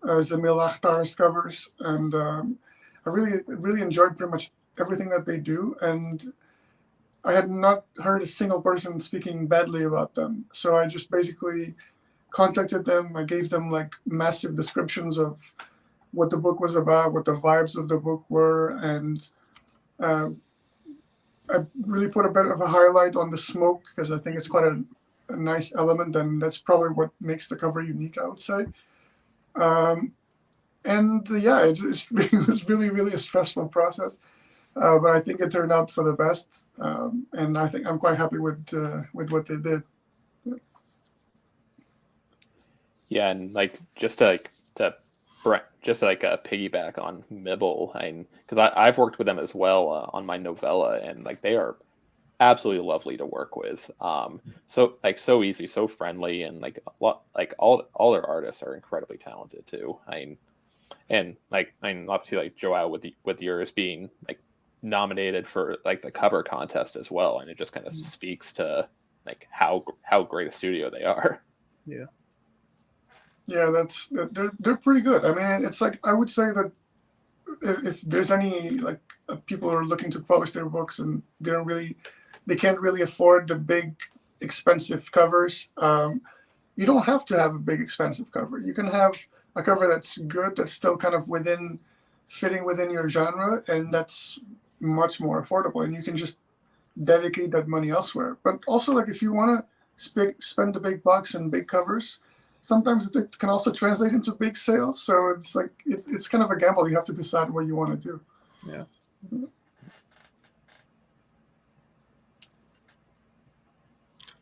Zamil Akhtar's covers. And I really, really enjoyed pretty much everything that they do. And I had not heard a single person speaking badly about them. So I just basically contacted them. I gave them like massive descriptions of what the book was about, what the vibes of the book were. And I really put a bit of a highlight on the smoke because I think it's quite a nice element. And that's probably what makes the cover unique, I would say. And yeah, it was really, really a stressful process. But I think it turned out for the best, and I think I'm quite happy with what they did. Yeah, and like just to piggyback on Mibble, because I've worked with them as well on my novella, and like they are absolutely lovely to work with. So easy, so friendly, and like a lot, like all their artists are incredibly talented too. Up to like Joao with yours being like nominated for like the cover contest as well, and it just kind of speaks to like how great a studio they are. Yeah, they're pretty good. I mean, it's like I would say that if there's any like people who are looking to publish their books and they can't really afford the big expensive covers, you don't have to have a big expensive cover. You can have a cover that's good, that's still kind of fitting within your genre, and that's much more affordable, and you can just dedicate that money elsewhere. But also, like if you want to spend the big bucks and big covers, sometimes it can also translate into big sales. So it's like it's kind of a gamble. You have to decide what you want to do. Yeah.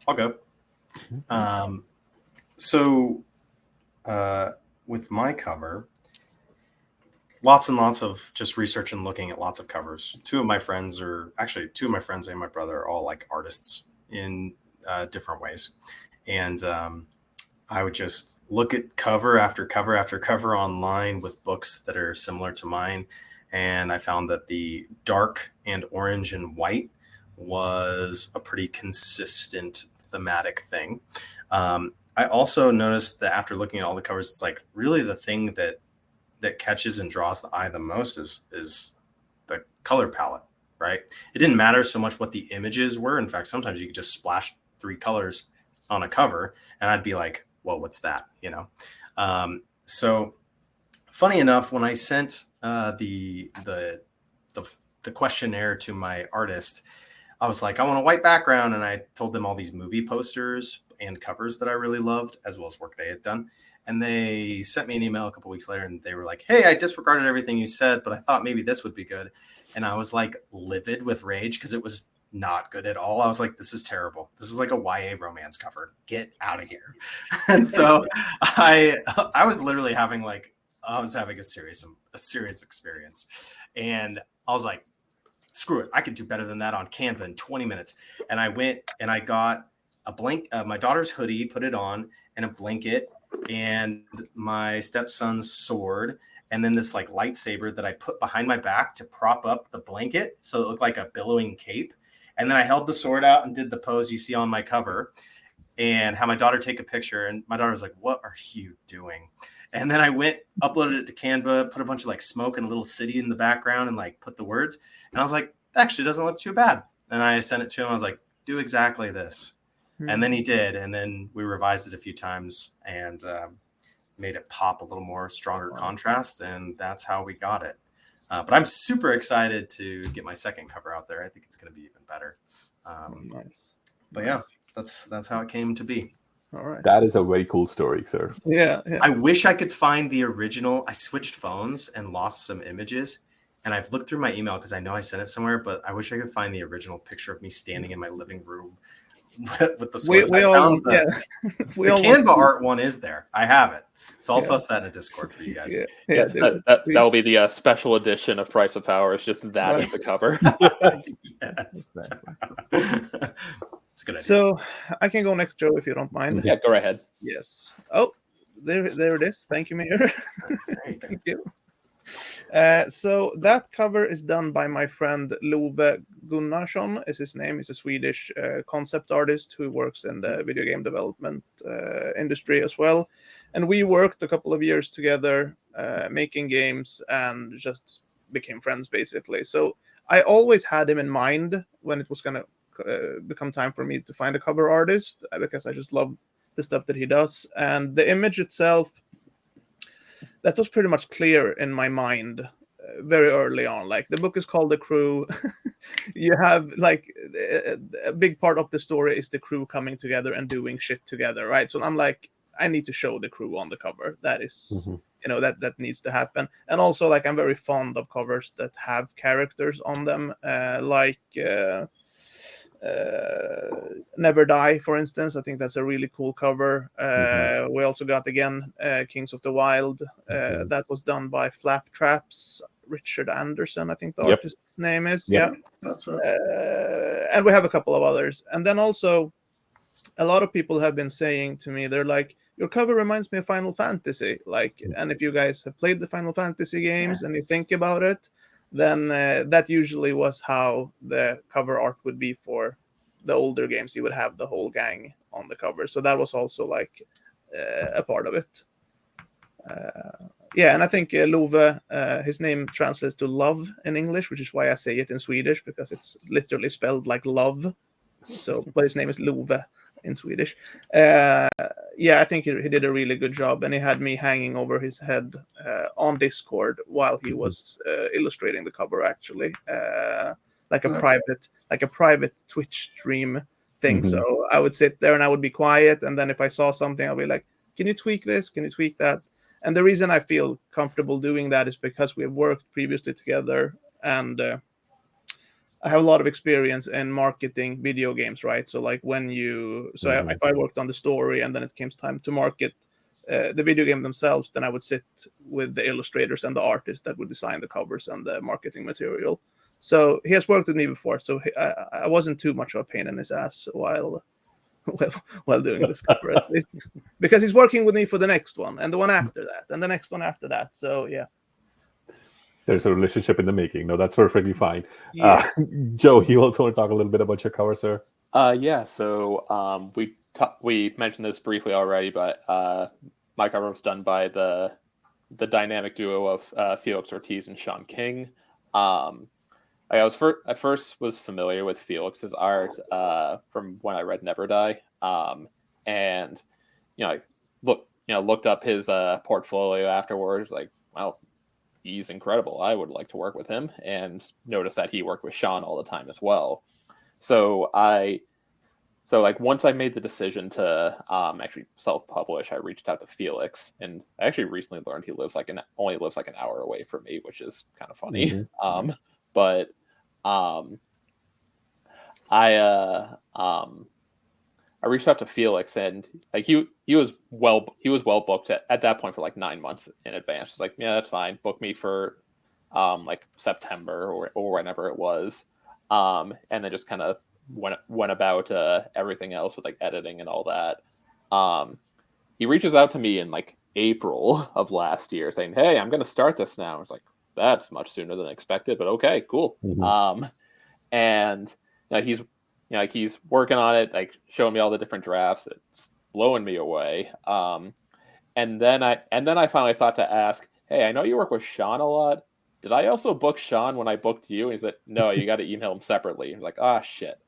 I'll go. So with my cover, lots and lots of just research and looking at lots of covers. Two of my friends and my brother are all like artists in different ways. And I would just look at cover after cover after cover online with books that are similar to mine. And I found that the dark and orange and white was a pretty consistent thematic thing. I also noticed that after looking at all the covers, it's like really the thing that catches and draws the eye the most is the color palette, right? It didn't matter so much what the images were. In fact, sometimes you could just splash 3 colors on a cover and I'd be like, well, what's that? So funny enough, when I sent the questionnaire to my artist, I was like, I want a white background. And I told them all these movie posters and covers that I really loved, as well as work they had done. And they sent me an email a couple weeks later and they were like, hey, I disregarded everything you said, but I thought maybe this would be good. And I was like livid with rage because it was not good at all. I was like, this is terrible. This is like a YA romance cover. Get out of here. And so I was literally having a serious experience. And I was like, screw it. I could do better than that on Canva in 20 minutes. And I went and I got my daughter's hoodie, put it on, and a blanket, and my stepson's sword, and then this like lightsaber that I put behind my back to prop up the blanket so it looked like a billowing cape. And then I held the sword out and did the pose you see on my cover and had my daughter take a picture. And my daughter was like, "What are you doing?" And then I went, uploaded it to Canva, put a bunch of like smoke and a little city in the background and like put the words. And I was like, "Actually, it doesn't look too bad." And I sent it to him. I was like, "Do exactly this." And then he did. And then we revised it a few times and made it pop a little more stronger contrast. And that's how we got it. But I'm super excited to get my second cover out there. I think it's going to be even better. Nice. But yeah, that's how it came to be. All right. That is a very cool story, sir. Yeah. I wish I could find the original. I switched phones and lost some images. And I've looked through my email because I know I sent it somewhere, but I wish I could find the original picture of me standing in my living room with the sword. We all, the Canva art one is there. I have it. So I'll post that in a Discord for you guys. That will be the special edition of Price of Power. It's just that as the cover. Yes. It's a good idea. So I can go next, Joe, if you don't mind. Yeah, go right ahead. Yes. Oh, there it is. Thank you, Mihir. Thank you. So that cover is done by my friend Love Gunnarsson, is his name. He's a Swedish concept artist who works in the video game development industry as well. And we worked a couple of years together making games and just became friends, basically. So I always had him in mind when it was going to become time for me to find a cover artist, because I just love the stuff that he does. And the image itself, that was pretty much clear in my mind very early on. Like, the book is called The Crew. You have like a big part of the story is the crew coming together and doing shit together, right? So I'm like, I need to show the crew on the cover. That is, that needs to happen. And also, like, I'm very fond of covers that have characters on them, like Never Die, for instance. I think that's a really cool cover. We also got, again, Kings of the Wild. That was done by Flaptrap's Richard Anderson, I think the artist's name is. Yep. Yeah, That's right. and we have a couple of others. And then also, a lot of people have been saying to me, they're like, your cover reminds me of Final Fantasy. Like, and if you guys have played the Final Fantasy games and you think about it, then that usually was how the cover art would be for the older games. You would have the whole gang on the cover. So that was also like a part of it. And I think Love, his name translates to love in English, which is why I say it in Swedish, because it's literally spelled like love. So, but his name is Love in Swedish. I think he did a really good job, and he had me hanging over his head on Discord while he was illustrating the cover, actually, like a private Twitch stream thing. So I would sit there and I would be quiet, and then if I saw something, I'll be like, "Can you tweak this? Can you tweak that?" And the reason I feel comfortable doing that is because we have worked previously together, and I have a lot of experience in marketing video games, right? So like if I worked on the story and then it came time to market the video game themselves, then I would sit with the illustrators and the artists that would design the covers and the marketing material. So he has worked with me before, so I wasn't too much of a pain in his ass while doing this cover, at least, because he's working with me for the next one and the one after that and the next one after that. So yeah. There's a relationship in the making. No, that's perfectly fine. Yeah. Joe, you also want to talk a little bit about your cover, sir? So we mentioned this briefly already, but my cover was done by the dynamic duo of Felix Ortiz and Sean King. I first was familiar with Felix's art from when I read Never Die, and looked up his portfolio afterwards. Like, wow, he's incredible. I would like to work with him, and noticed that he worked with Sean all the time as well. So once I made the decision to actually self-publish, I reached out to Felix, and I actually recently learned he only lives like an hour away from me, which is kind of funny. But I reached out to Felix, and like he was well booked at that point for like 9 months in advance. It's like, yeah, that's fine. Book me for like September or whenever it was, and then just kind of went about everything else with like editing and all that. He reaches out to me in April of last year saying, "Hey, I'm going to start this now." I was like, "That's much sooner than expected, but okay, cool." And he's working on it, like showing me all the different drafts. It's blowing me away. And then I finally thought to ask, "Hey, I know you work with Sean a lot. Did I also book Sean when I booked you?" And he said, "No, you got to email him separately." I was like, "Ah, shit."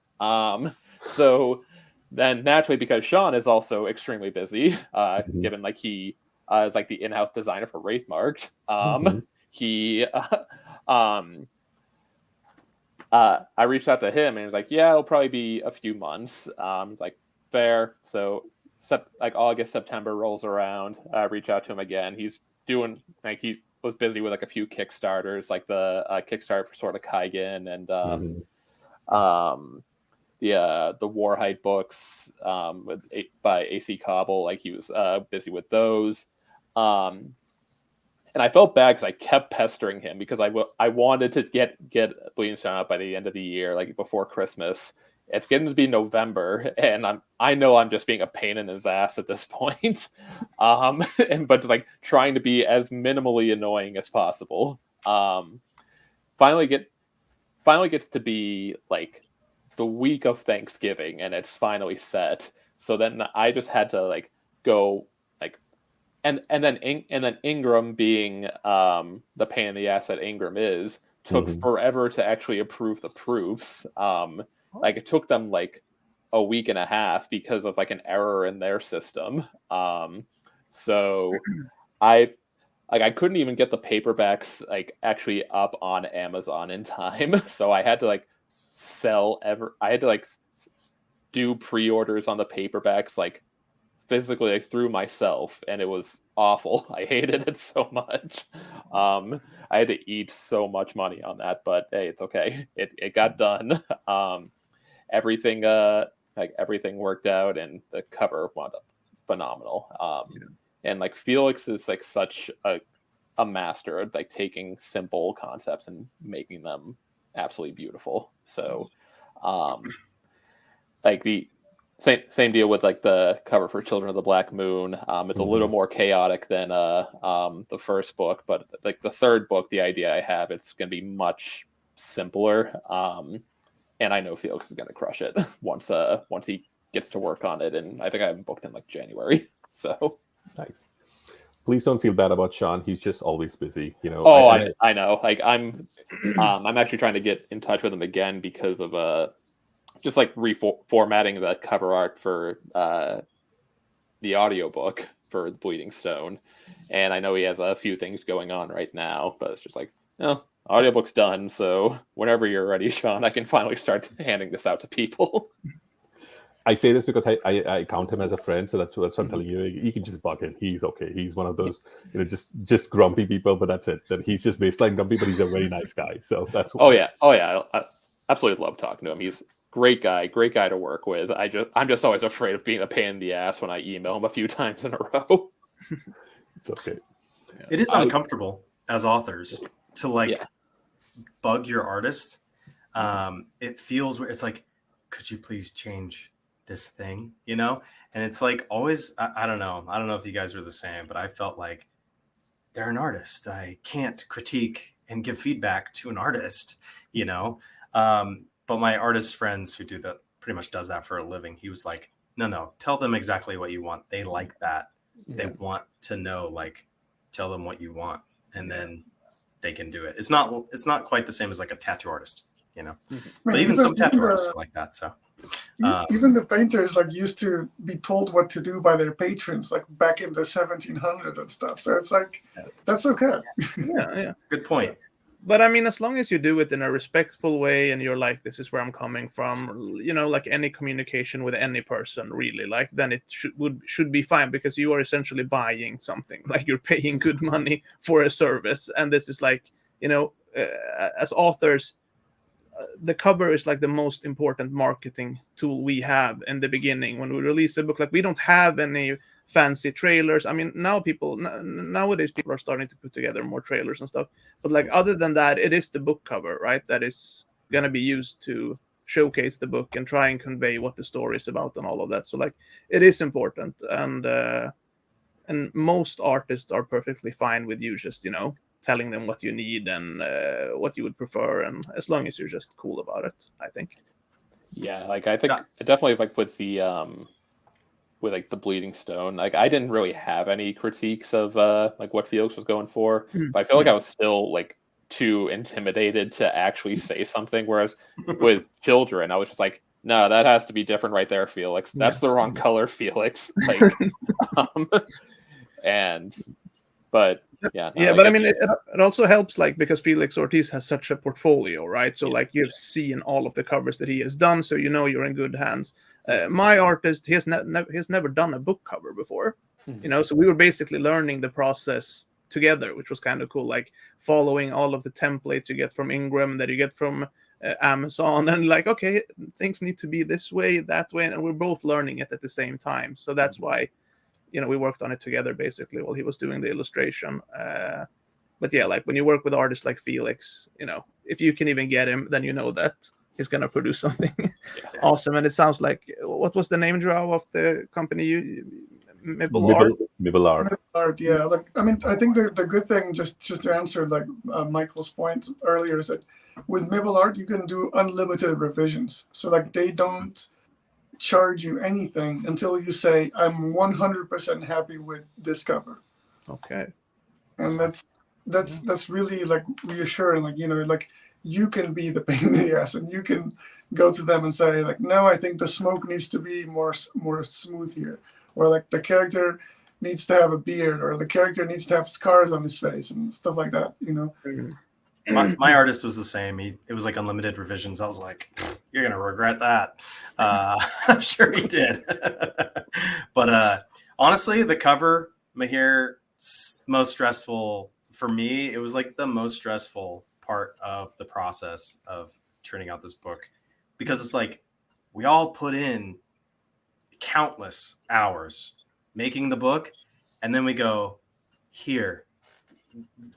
So then naturally, because Sean is also extremely busy, given like he is like the in-house designer for Wraithmarked, he I reached out to him and he was like, "Yeah, it'll probably be a few months." It's like, fair. So like August, September rolls around. I reach out to him again. He's doing like he was busy with like a few Kickstarters, like the Kickstarter for sort of Kaigen and the Warhide books by AC Cobble. Like he was busy with those. And I felt bad because I kept pestering him because I wanted to get Bleeding Stone out by the end of the year, like before Christmas. It's getting to be November, and I know I'm just being a pain in his ass at this point. But like trying to be as minimally annoying as possible. Finally gets to be like the week of Thanksgiving, and it's finally set. So then I just had to like go. And then Ingram, being the pain in the ass that Ingram is, took forever to actually approve the proofs. Like it took them like a week and a half because of like an error in their system. So I couldn't even get the paperbacks like actually up on Amazon in time. So I had to like do pre-orders on the paperbacks like physically like through myself, and it was awful. I hated it so much. I had to eat so much money on that, but hey, it's okay. It got done. Everything worked out, and the cover wound up phenomenal. And like Felix is like such a master at like taking simple concepts and making them absolutely beautiful. So like the same deal with like the cover for Children of the Black Moon. It's a little more chaotic than the first book, but like the third book, the idea I have, it's going to be much simpler. And I know Felix is going to crush it once he gets to work on it. And I think I haven't booked in like January. So nice. Please don't feel bad about Sean. He's just always busy, you know. Oh, I know. Like I'm actually trying to get in touch with him again because of just like reformatting the cover art for the audiobook for The Bleeding Stone. And I know he has a few things going on right now, but it's just like, audiobook's done. So whenever you're ready, Sean, I can finally start handing this out to people. I say this because I count him as a friend, so that's what I'm telling you. You can just bug him. He's okay. He's one of those, just grumpy people, but that's it. That he's just baseline grumpy, but he's a very nice guy. So that's why. Oh yeah. I absolutely love talking to him. He's great guy to work with. I'm just always afraid of being a pain in the ass when I email him a few times in a row. It's okay. Yeah. It is uncomfortable as authors to bug your artist. It feels, it's like, could you please change this thing, and it's like always, I don't know if you guys are the same, but I felt like they're an artist. I can't critique and give feedback to an artist, but my artist friends who do that pretty much does that for a living. He was like, no, tell them exactly what you want. They like that. They want to know, like, tell them what you want, and then they can do it. It's not quite the same as like a tattoo artist, but even some tattoo artists are like that. So even the painters like used to be told what to do by their patrons, like back in the 1700s and stuff. So it's like, that's okay. Yeah. That's a good point. But I mean, as long as you do it in a respectful way and you're like, this is where I'm coming from, like any communication with any person, really, like, then it should be fine, because you are essentially buying something, like you're paying good money for a service. And this is like, as authors, the cover is like the most important marketing tool we have in the beginning. When we release a book, like, we don't have any fancy trailers. I mean, nowadays people are starting to put together more trailers and stuff, but like, other than that, it is the book cover, right, that is going to be used to showcase the book and try and convey what the story is about and all of that. So like, it is important. And and most artists are perfectly fine with you just, telling them what you need and what you would prefer, and as long as you're just cool about it, I think. Yeah, like I think definitely like with the like the Bleeding Stone, like I didn't really have any critiques of like what Felix was going for, but I feel like I was still like too intimidated to actually say something. Whereas with Children, I was just like, no, that has to be different right there, Felix. That's the wrong color, Felix. Like, but yeah, no, but I mean, it also helps, like, because Felix Ortiz has such a portfolio, right? So like you've seen all of the covers that he has done, so you're in good hands. My artist, he has never done a book cover before, so we were basically learning the process together, which was kind of cool, like following all of the templates you get from Ingram, that you get from Amazon, and like, okay, things need to be this way, that way, and we're both learning it at the same time. So that's why, we worked on it together basically while he was doing the illustration. But yeah, like when you work with artists like Felix, if you can even get him, then that he's gonna produce something awesome. And it sounds like, what was the name, Joao, of the company? Mibble Art, yeah. Like, I mean, I think the good thing, just to answer like Michael's point earlier, is that with Mibble Art you can do unlimited revisions. So like they don't charge you anything until you say, I'm 100% happy with this cover. Okay. And that's really like reassuring. Like, like you can be the pain in the ass, and you can go to them and say like, no, I think the smoke needs to be more smooth here, or like the character needs to have a beard, or the character needs to have scars on his face and stuff like that. My artist was the same. It was like unlimited revisions. I was like, you're gonna regret that. I'm sure he did. But honestly, the cover, Mihir, most stressful for me. It was like the most stressful part of the process of turning out this book, because it's like we all put in countless hours making the book, and then we go, here,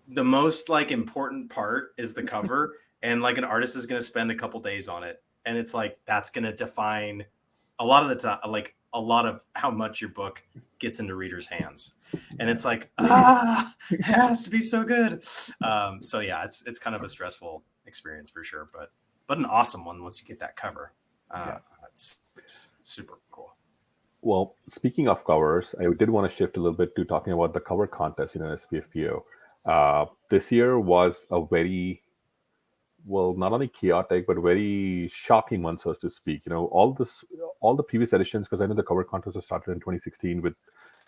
the most like important part is the cover, and like an artist is going to spend a couple days on it, and it's like that's going to define a lot of the time, like a lot of how much your book gets into readers' hands. And it's like, it has to be so good. So yeah, it's kind of a stressful experience for sure, but an awesome one once you get that cover. It's super cool. Well, speaking of covers, I did want to shift a little bit to talking about the cover contest in SPFBO. This year was a very, well, not only chaotic, but very shocking one, so as to speak. All the previous editions, because I know the cover contest was started in 2016 with,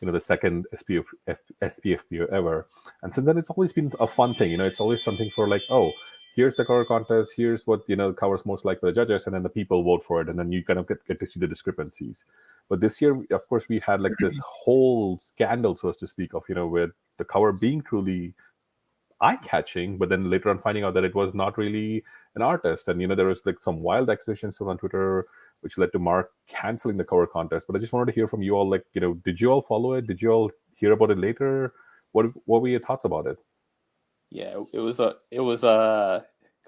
the second SPFBO ever. And since then, it's always been a fun thing. It's always something for like, oh, here's the cover contest, here's what, the cover's most like for the judges, and then the people vote for it, and then you kind of get to see the discrepancies. But this year, of course, we had like this whole scandal, so as to speak, of, with the cover being truly eye-catching, but then later on finding out that it was not really an artist. And, there was like some wild accusations on Twitter, which led to Mark canceling the cover contest. But I just wanted to hear from you all, like, did you all follow it? Did you all hear about it later? What were your thoughts about it? Yeah, it was cause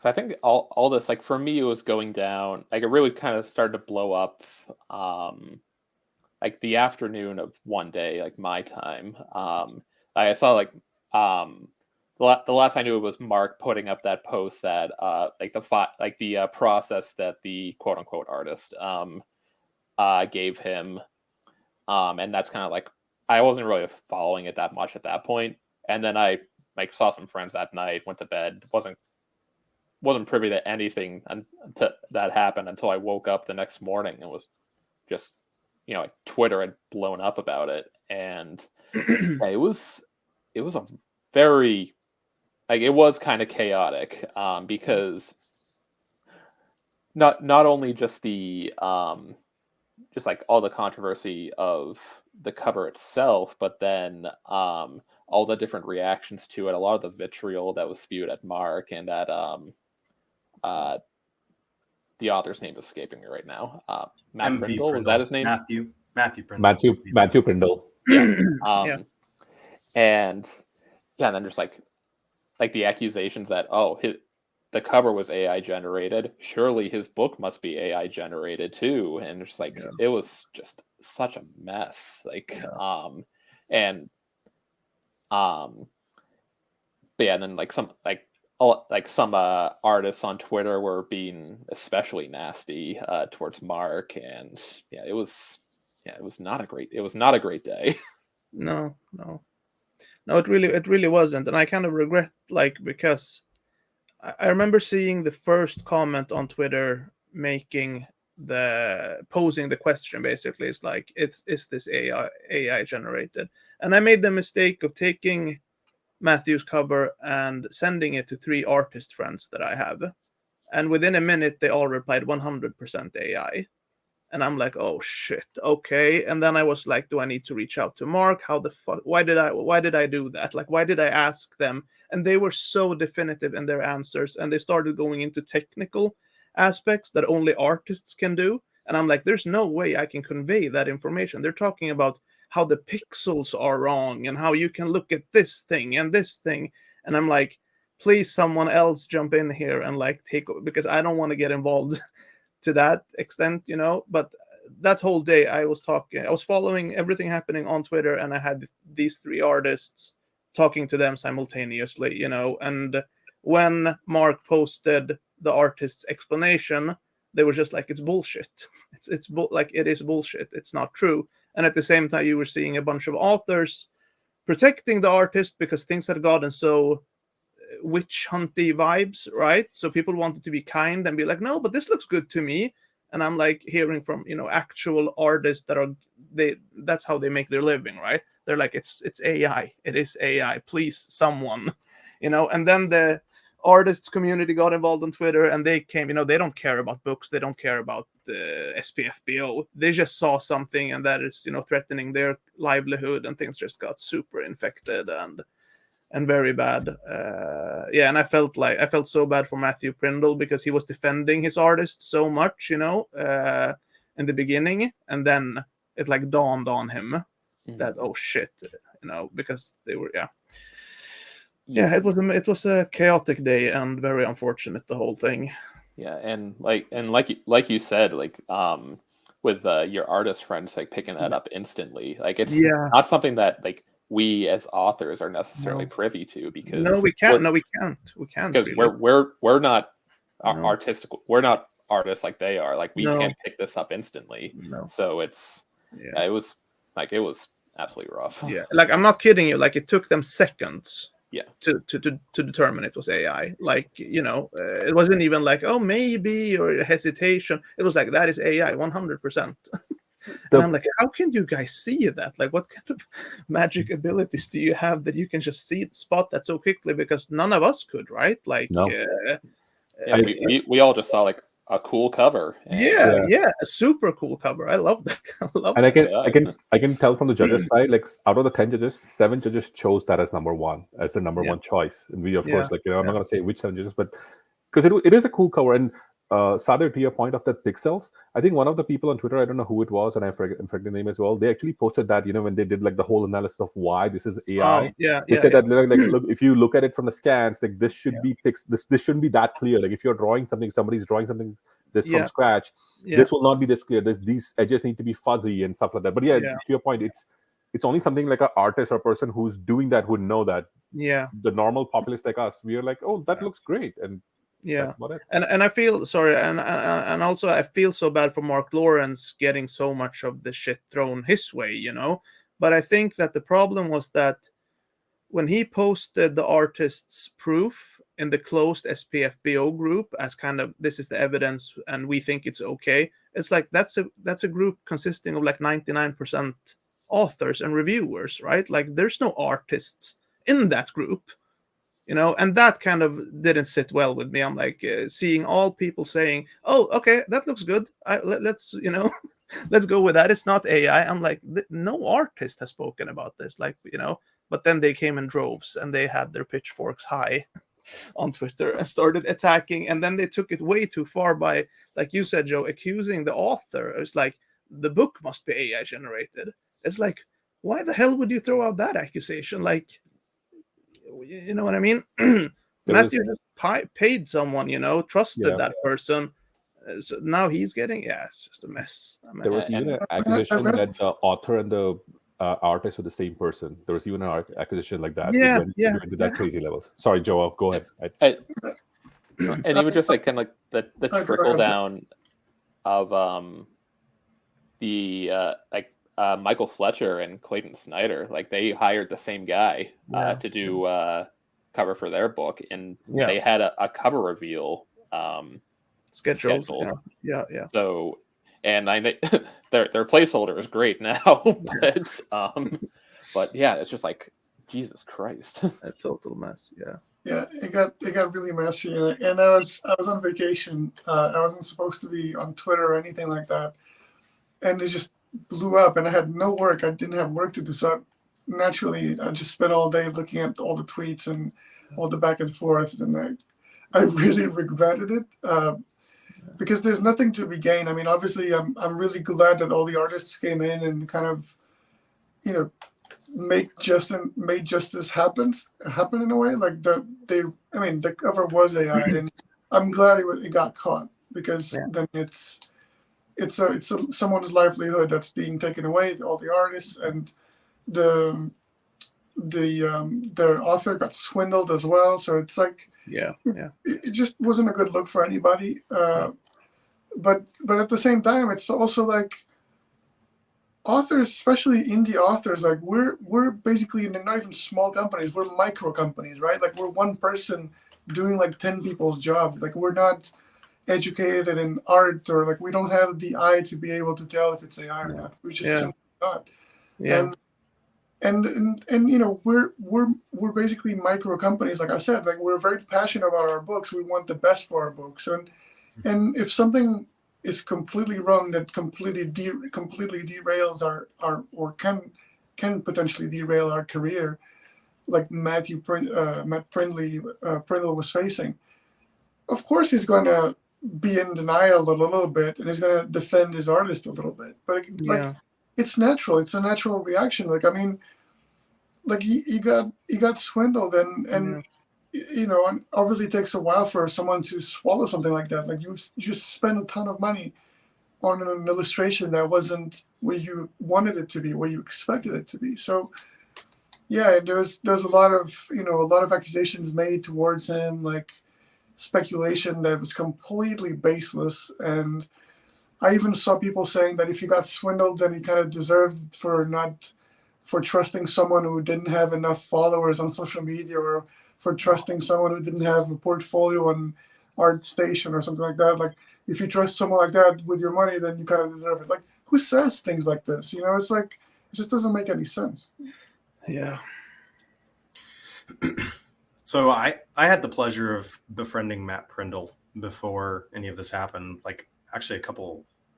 I think all this, like for me, it was going down, like it really kind of started to blow up, like the afternoon of one day, like my time. I saw like, the last I knew it was Mark putting up that post that, like the process that the quote unquote artist, gave him. And that's kind of like, I wasn't really following it that much at that point. And then I like saw some friends that night, went to bed, wasn't privy to anything that happened until I woke up the next morning and was just, like Twitter had blown up about it. And yeah, it was a very, like, it was kind of chaotic, because not only just the, just like all the controversy of the cover itself, but then all the different reactions to it, a lot of the vitriol that was spewed at Mark and at the author's name is escaping me right now. Matt Prindle, was that his name? Matthew Prindle. Matthew Prindle. Yeah. Yeah. And then just like the accusations that the cover was AI generated. Surely his book must be AI generated too. And it's like, it was just such a mess. Like, and But yeah, and then like some artists on Twitter were being especially nasty towards Mark, and it was not a great day. No, it really wasn't, and I kind of regret, like, because I remember seeing the first comment on Twitter posing the question. Basically, it's like, is this AI generated? And I made the mistake of taking Matthew's cover and sending it to 3 artist friends that I have, and within a minute they all replied 100% AI. And I'm like, oh shit, okay. And then I was like, do I need to reach out to Mark? How the fuck? Why did I do that? Like, why did I ask them? And they were so definitive in their answers, and they started going into technical aspects that only artists can do. And I'm like, there's no way I can convey that information. They're talking about how the pixels are wrong and how you can look at this thing and this thing. And I'm like, please, someone else jump in here and like take, because I don't want to get involved to that extent, But that whole day I was following everything happening on Twitter, and I had these 3 artists talking to them simultaneously, And when Mark posted the artist's explanation, they were just like, it's bullshit. Like, it is bullshit. It's not true. And at the same time, you were seeing a bunch of authors protecting the artist because things had gotten so witch hunty vibes, right? So people wanted to be kind and be like, no, but this looks good to me. And I'm like hearing from actual artists that's how they make their living, right? They're like, it's AI, it is AI, please, someone, And then the artists community got involved on Twitter, and they came, they don't care about books, they don't care about SPFBO, they just saw something, and that is threatening their livelihood, and things just got super infected and very bad. And I felt so bad for Matthew Prindle, because he was defending his artist so much, in the beginning, and then it like dawned on him that, oh shit, because they were it was a chaotic day and very unfortunate, the whole thing. Yeah, and like you said, like with your artist friends like picking that up instantly, like it's not something that like we as authors are necessarily privy to, because we can't because really. we're not artistic, we're not artists like they are, like we can't pick this up instantly. So it's it was absolutely rough. Like, I'm not kidding you, like it took them seconds to determine it was AI. Like, it wasn't even like, oh, maybe, or hesitation. It was like, that is AI 100%. And I'm like, how can you guys see that? Like, what kind of magic abilities do you have that you can just spot that so quickly? Because none of us could, right? Like, we all just saw like a cool cover. A super cool cover. I love that. I can tell from the judges' side, like out of the 10 judges, 7 judges chose that as number one, as the number one choice. And we, of course, like, I'm not going to say which 7 judges, but because it is a cool cover. And Sadir, to your point of the pixels, I think one of the people on Twitter, I don't know who it was, and I forget the name as well, they actually posted that, when they did like the whole analysis of why this is AI. They said that like, look, if you look at it from the scans, like this should be this shouldn't be that clear. Like if you're drawing something, somebody's drawing something this from scratch, this will not be this clear. These edges need to be fuzzy and stuff like that. But to your point, it's only something like an artist or a person who's doing that would know that. The normal populace like us, we are like, oh, that looks great, and that's about it. And I feel sorry, and also I feel so bad for Mark Lawrence getting so much of the shit thrown his way, But I think that the problem was that when he posted the artist's proof in the closed SPFBO group as kind of, this is the evidence and we think it's okay, it's like that's a group consisting of like 99% authors and reviewers, right? Like there's no artists in that group. And that kind of didn't sit well with me. I'm like, seeing all people saying, oh, okay, that looks good. Let's, let's go with that. It's not AI. I'm like, no artist has spoken about this. Like, but then they came in droves and they had their pitchforks high on Twitter and started attacking. And then they took it way too far by, like you said, Joe, accusing the author. It's like, the book must be AI generated. It's like, why the hell would you throw out that accusation? Like, you know what I mean? Matthew just paid someone, trusted that person. So now he's getting, it's just a mess. There was even an accusation that the author and the artists with the same person. There was even an acquisition like that. Yeah, It went into that crazy levels. Sorry, Joao, go ahead. And even just like kind of like the go trickle ahead. down of Michael Fletcher and Clayton Snyder, like they hired the same guy to do cover for their book, and they had a cover reveal scheduled. Yeah. So, and I think their placeholder is great now, but yeah, it's just like Jesus Christ, a total mess. Yeah. Yeah, it got really messy, and I was on vacation. I wasn't supposed to be on Twitter or anything like that, and it just blew up. And I had no work. I didn't have work to do, so naturally, I just spent all day looking at all the tweets and all the back and forth, and I really regretted it because there's nothing to be gained. I mean, obviously, I'm really glad that all the artists came in and kind of, made justice happen in a way. Like the cover was AI, and I'm glad it got caught, because then it's someone's livelihood that's being taken away. All the artists and the author got swindled as well. So it's like it just wasn't a good look for anybody. But at the same time, it's also like, authors, especially indie authors, like we're basically, they're not even small companies, we're micro companies, right? Like we're one person doing like 10 people's job. Like we're not educated in art, or like we don't have the eye to be able to tell if it's AI or not. We're just simply not. And we're basically micro companies. Like I said, like we're very passionate about our books. We want the best for our books, and if something is completely wrong, that completely derails our or can potentially derail our career, like Matt Prindle was facing. Of course, he's going to be in denial a little bit, and he's going to defend his artist a little bit. But it's natural. It's a natural reaction. Like, I mean, like he got swindled, and and obviously it takes a while for someone to swallow something like that. Like you just spend a ton of money on an illustration that wasn't where you wanted it to be, where you expected it to be. So yeah, and there's a lot of accusations made towards him, like speculation that was completely baseless. And I even saw people saying that if he got swindled, then he kind of deserved for trusting someone who didn't have enough followers on social media, or for trusting someone who didn't have a portfolio on ArtStation or something like that. Like, if you trust someone like that with your money, then you kind of deserve it. Like, who says things like this? It's like, it just doesn't make any sense. Yeah. So I had the pleasure of befriending Matt Prindle before any of this happened. Like, actually,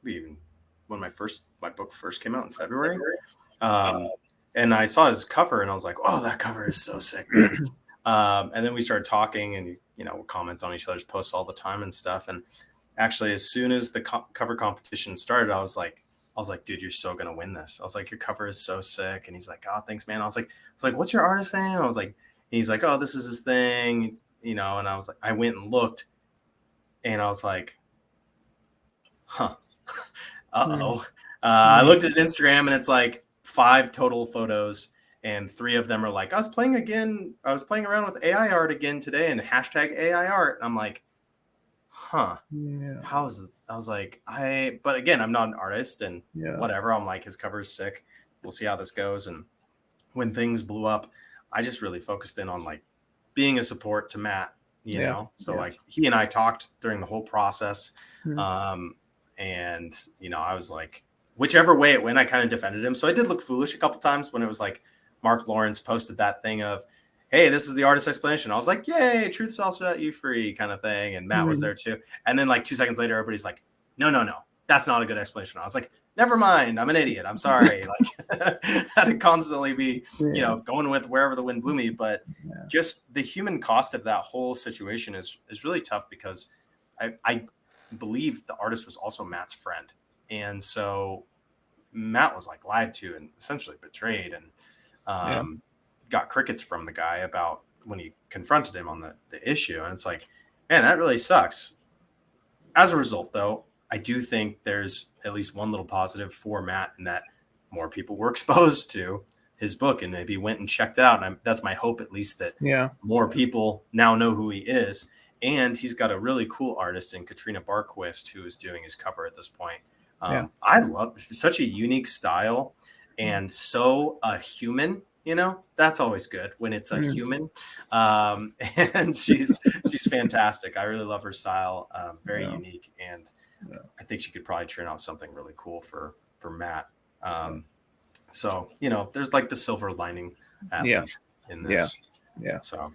even when my book first came out in February. And I saw his cover, and I was like, "Oh, that cover is so sick." And then we started talking, and we'll comment on each other's posts all the time and stuff. And actually, as soon as the cover competition started, I was like, "Dude, you're so gonna win this." I was like, "Your cover is so sick." And he's like, "Oh, thanks, man." I was like, "What's your artist name?" I was like, he's like, "Oh, this is his thing," And I was like, I went and looked, and I was like, "Huh, I looked at his Instagram, and it's like 5 total photos. And 3 of them are like, I was playing around with AI art again today, and hashtag AI art. And I'm like, huh. Yeah. I was like, but again, I'm not an artist, and whatever. I'm like, his cover is sick. We'll see how this goes. And when things blew up, I just really focused in on like being a support to Matt, So like he and I talked during the whole process. And I was like, whichever way it went, I kind of defended him. So I did look foolish a couple times when it was like Mark Lawrence posted that thing of, "Hey, this is the artist explanation." I was like, "Yay, truth shall set you free," kind of thing. And Matt was there too. And then like 2 seconds later, everybody's like, no, that's not a good explanation. I was like, never mind. I'm an idiot. I'm sorry. Like, had to constantly be, going with wherever the wind blew me. But just the human cost of that whole situation is really tough, because I believe the artist was also Matt's friend. And so Matt was like lied to and essentially betrayed, and got crickets from the guy about when he confronted him on the issue. And it's like, man, that really sucks. As a result, though, I do think there's at least one little positive for Matt, in that more people were exposed to his book and maybe went and checked it out. And that's my hope, at least, that more people now know who he is. And he's got a really cool artist in Katrina Barquist who is doing his cover at this point. I love such a unique style and so human. That's always good when it's a human. And she's fantastic. I really love her style. Very unique, and I think she could probably turn out something really cool for Matt. So there's like the silver lining at least in this. So,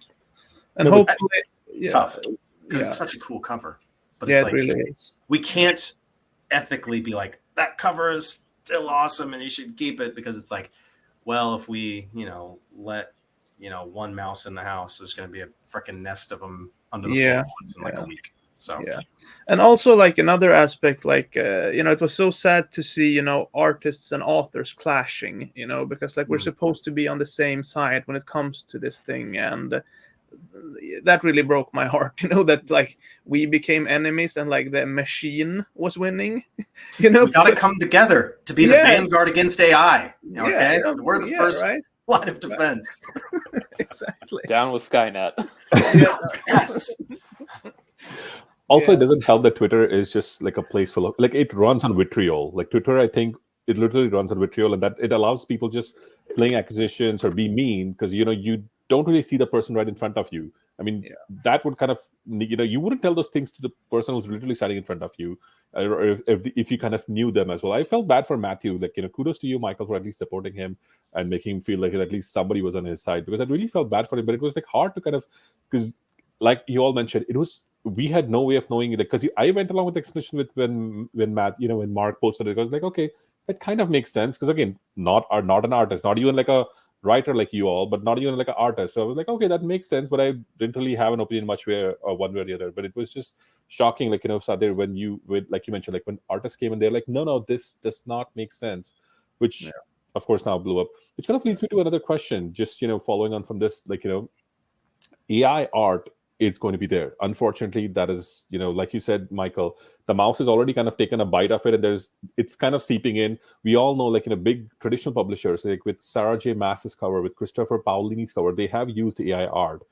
and hopefully it's tough because it's such a cool cover, but it's like, it really is. We can't ethically be like, that cover is still awesome and you should keep it, because it's like, well, if we let one mouse in the house, there's going to be a freaking nest of them under the floor in like a week. So and also like another aspect, like it was so sad to see artists and authors clashing, because like we're supposed to be on the same side when it comes to this thing, and that really broke my heart, that like we became enemies and like the machine was winning. We got to come together to be the vanguard against AI. Okay, we're the first line of defense. Exactly. Down with Skynet. Yes. Also, it doesn't help that Twitter is just like a place full of, like, it runs on vitriol. Like Twitter, I think it literally runs on vitriol, and that it allows people just fling accusations or be mean because you don't really see the person right in front of you. I mean, that would kind of, you wouldn't tell those things to the person who's literally standing in front of you, or if you kind of knew them as well. I felt bad for Matthew. Like, kudos to you, Michael, for at least supporting him and making him feel like at least somebody was on his side, because I really felt bad for him. But it was like hard to kind of, because like you all mentioned, we had no way of knowing it, because I went along with the explanation with when Matt, when Mark posted it. I was like, okay, that kind of makes sense, because again, not an artist, not even like a writer like you all, but not even like an artist. So I was like, okay, that makes sense, but I didn't really have an opinion much way or one way or the other. But it was just shocking, like, Sadir, like you mentioned, like when artists came and they're like, no, this does not make sense, which of course now blew up. Which kind of leads me to another question, just following on from this, like, AI art, it's going to be there. Unfortunately, that is, like you said, Michael, the mouse has already kind of taken a bite of it, and it's kind of seeping in. We all know, like, big traditional publishers, like with Sarah J. Maas's cover, with Christopher Paolini's cover, they have used AI art.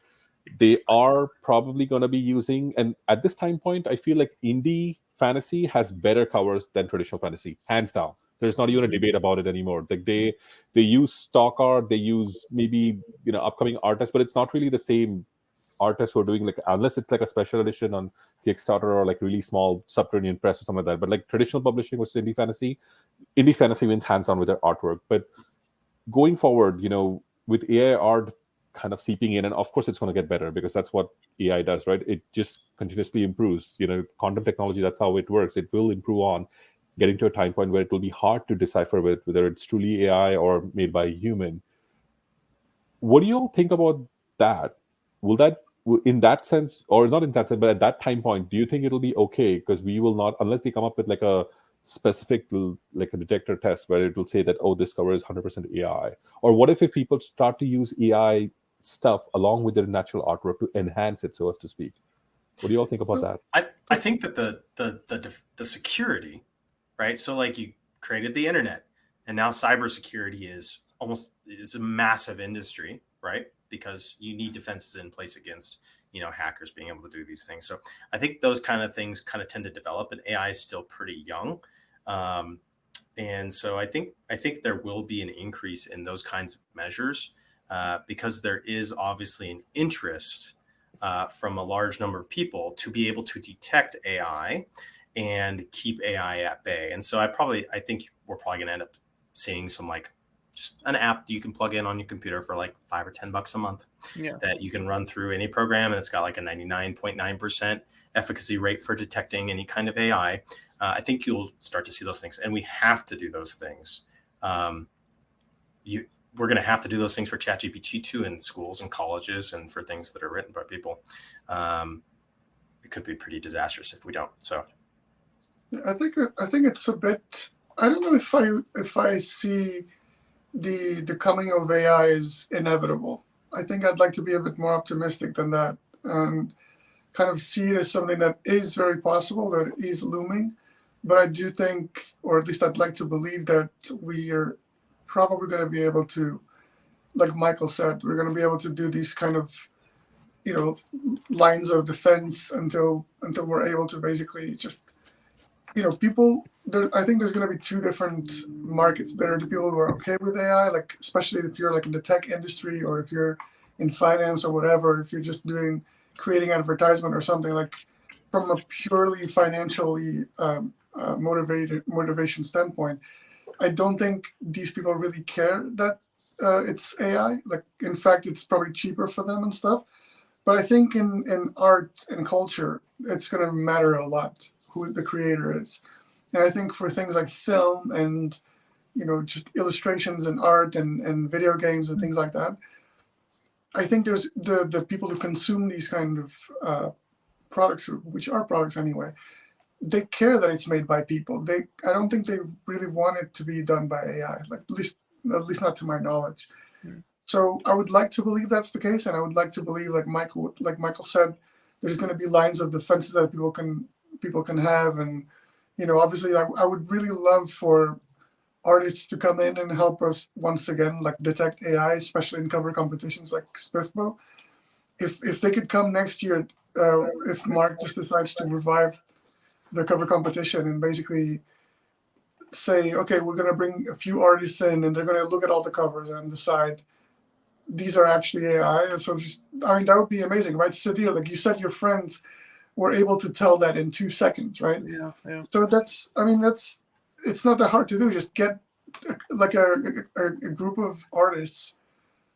They are probably going to be using, and at this time point, I feel like indie fantasy has better covers than traditional fantasy, hands down. There's not even a debate about it anymore. Like they use stock art, they use maybe upcoming artists, but it's not really the same artists who are doing, like, unless it's like a special edition on Kickstarter or like really small subterranean press or something like that. But like traditional publishing, which is indie fantasy wins hands down with their artwork. But going forward, with AI art kind of seeping in, and of course it's going to get better, because that's what AI does, right? It just continuously improves. Content technology, that's how it works. It will improve on getting to a time point where it will be hard to decipher whether it's truly AI or made by a human. What do you all think about that? Will that, in that sense, or not in that sense, but at that time point, do you think it'll be okay? Because we will not, unless they come up with like a specific, like a detector test where it will say that, oh, this cover is 100% AI. Or what if people start to use AI stuff along with their natural artwork to enhance it, so as to speak? What do you all think about that? I think that the security, right? So like you created the internet, and now cybersecurity is a massive industry, right? Because you need defenses in place against, hackers being able to do these things. So I think those kind of things kind of tend to develop, and AI is still pretty young. And so I think there will be an increase in those kinds of measures because there is obviously an interest from a large number of people to be able to detect AI and keep AI at bay. And so I think we're probably going to end up seeing some like just an app that you can plug in on your computer for like $5 or $10 a month that you can run through any program. And it's got like a 99.9% efficacy rate for detecting any kind of AI. I think you'll start to see those things, and we have to do those things. We're going to have to do those things for ChatGPT too in schools and colleges and for things that are written by people. It could be pretty disastrous if we don't. So I think it's a bit, I don't know if I see the coming of AI is inevitable. I think I'd like to be a bit more optimistic than that, and kind of see it as something that is very possible, that is looming. But I do think, or at least I'd like to believe, that we are probably going to be able to, like Michael said, we're going to be able to do these kind of, lines of defense until we're able to basically just, people. I think there's going to be two different markets. There are the people who are okay with AI, like especially if you're like in the tech industry or if you're in finance or whatever. If you're just creating advertisement or something, like from a purely financially motivation standpoint, I don't think these people really care that it's AI. Like, in fact, it's probably cheaper for them and stuff. But I think in art and culture, it's going to matter a lot who the creator is. And I think for things like film and, just illustrations and art and video games and things like that, I think there's the people who consume these kind of products, which are products anyway, they care that it's made by people. I don't think they really want it to be done by AI, like at least not to my knowledge. So I would like to believe that's the case, and I would like to believe, like Michael said, there's going to be lines of defenses that people can have, and obviously I would really love for artists to come in and help us once again, like detect AI, especially in cover competitions like SPFBO. If they could come next year, if Mark just decides to revive the cover competition and basically say, okay, we're going to bring a few artists in and they're going to look at all the covers and decide these are actually AI. And so that would be amazing, right? Sadir, like you said, your friends were able to tell that in 2 seconds, right? Yeah. So it's not that hard to do. Just get like a group of artists.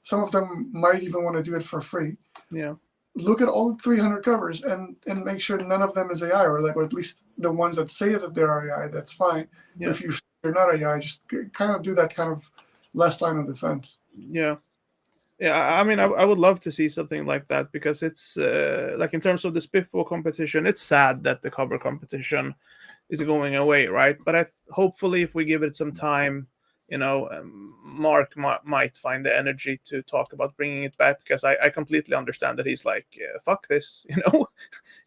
Some of them might even want to do it for free. Yeah. Look at all 300 covers and make sure none of them is AI, or at least the ones that say that they're AI, that's fine. Yeah. If you're not AI, just kind of do that kind of last line of defense. Yeah. Yeah, I mean, I would love to see something like that, because it's like in terms of the SPFBO competition, it's sad that the cover competition is going away, right? But hopefully, if we give it some time, Mark might find the energy to talk about bringing it back, because I completely understand that he's like, fuck this,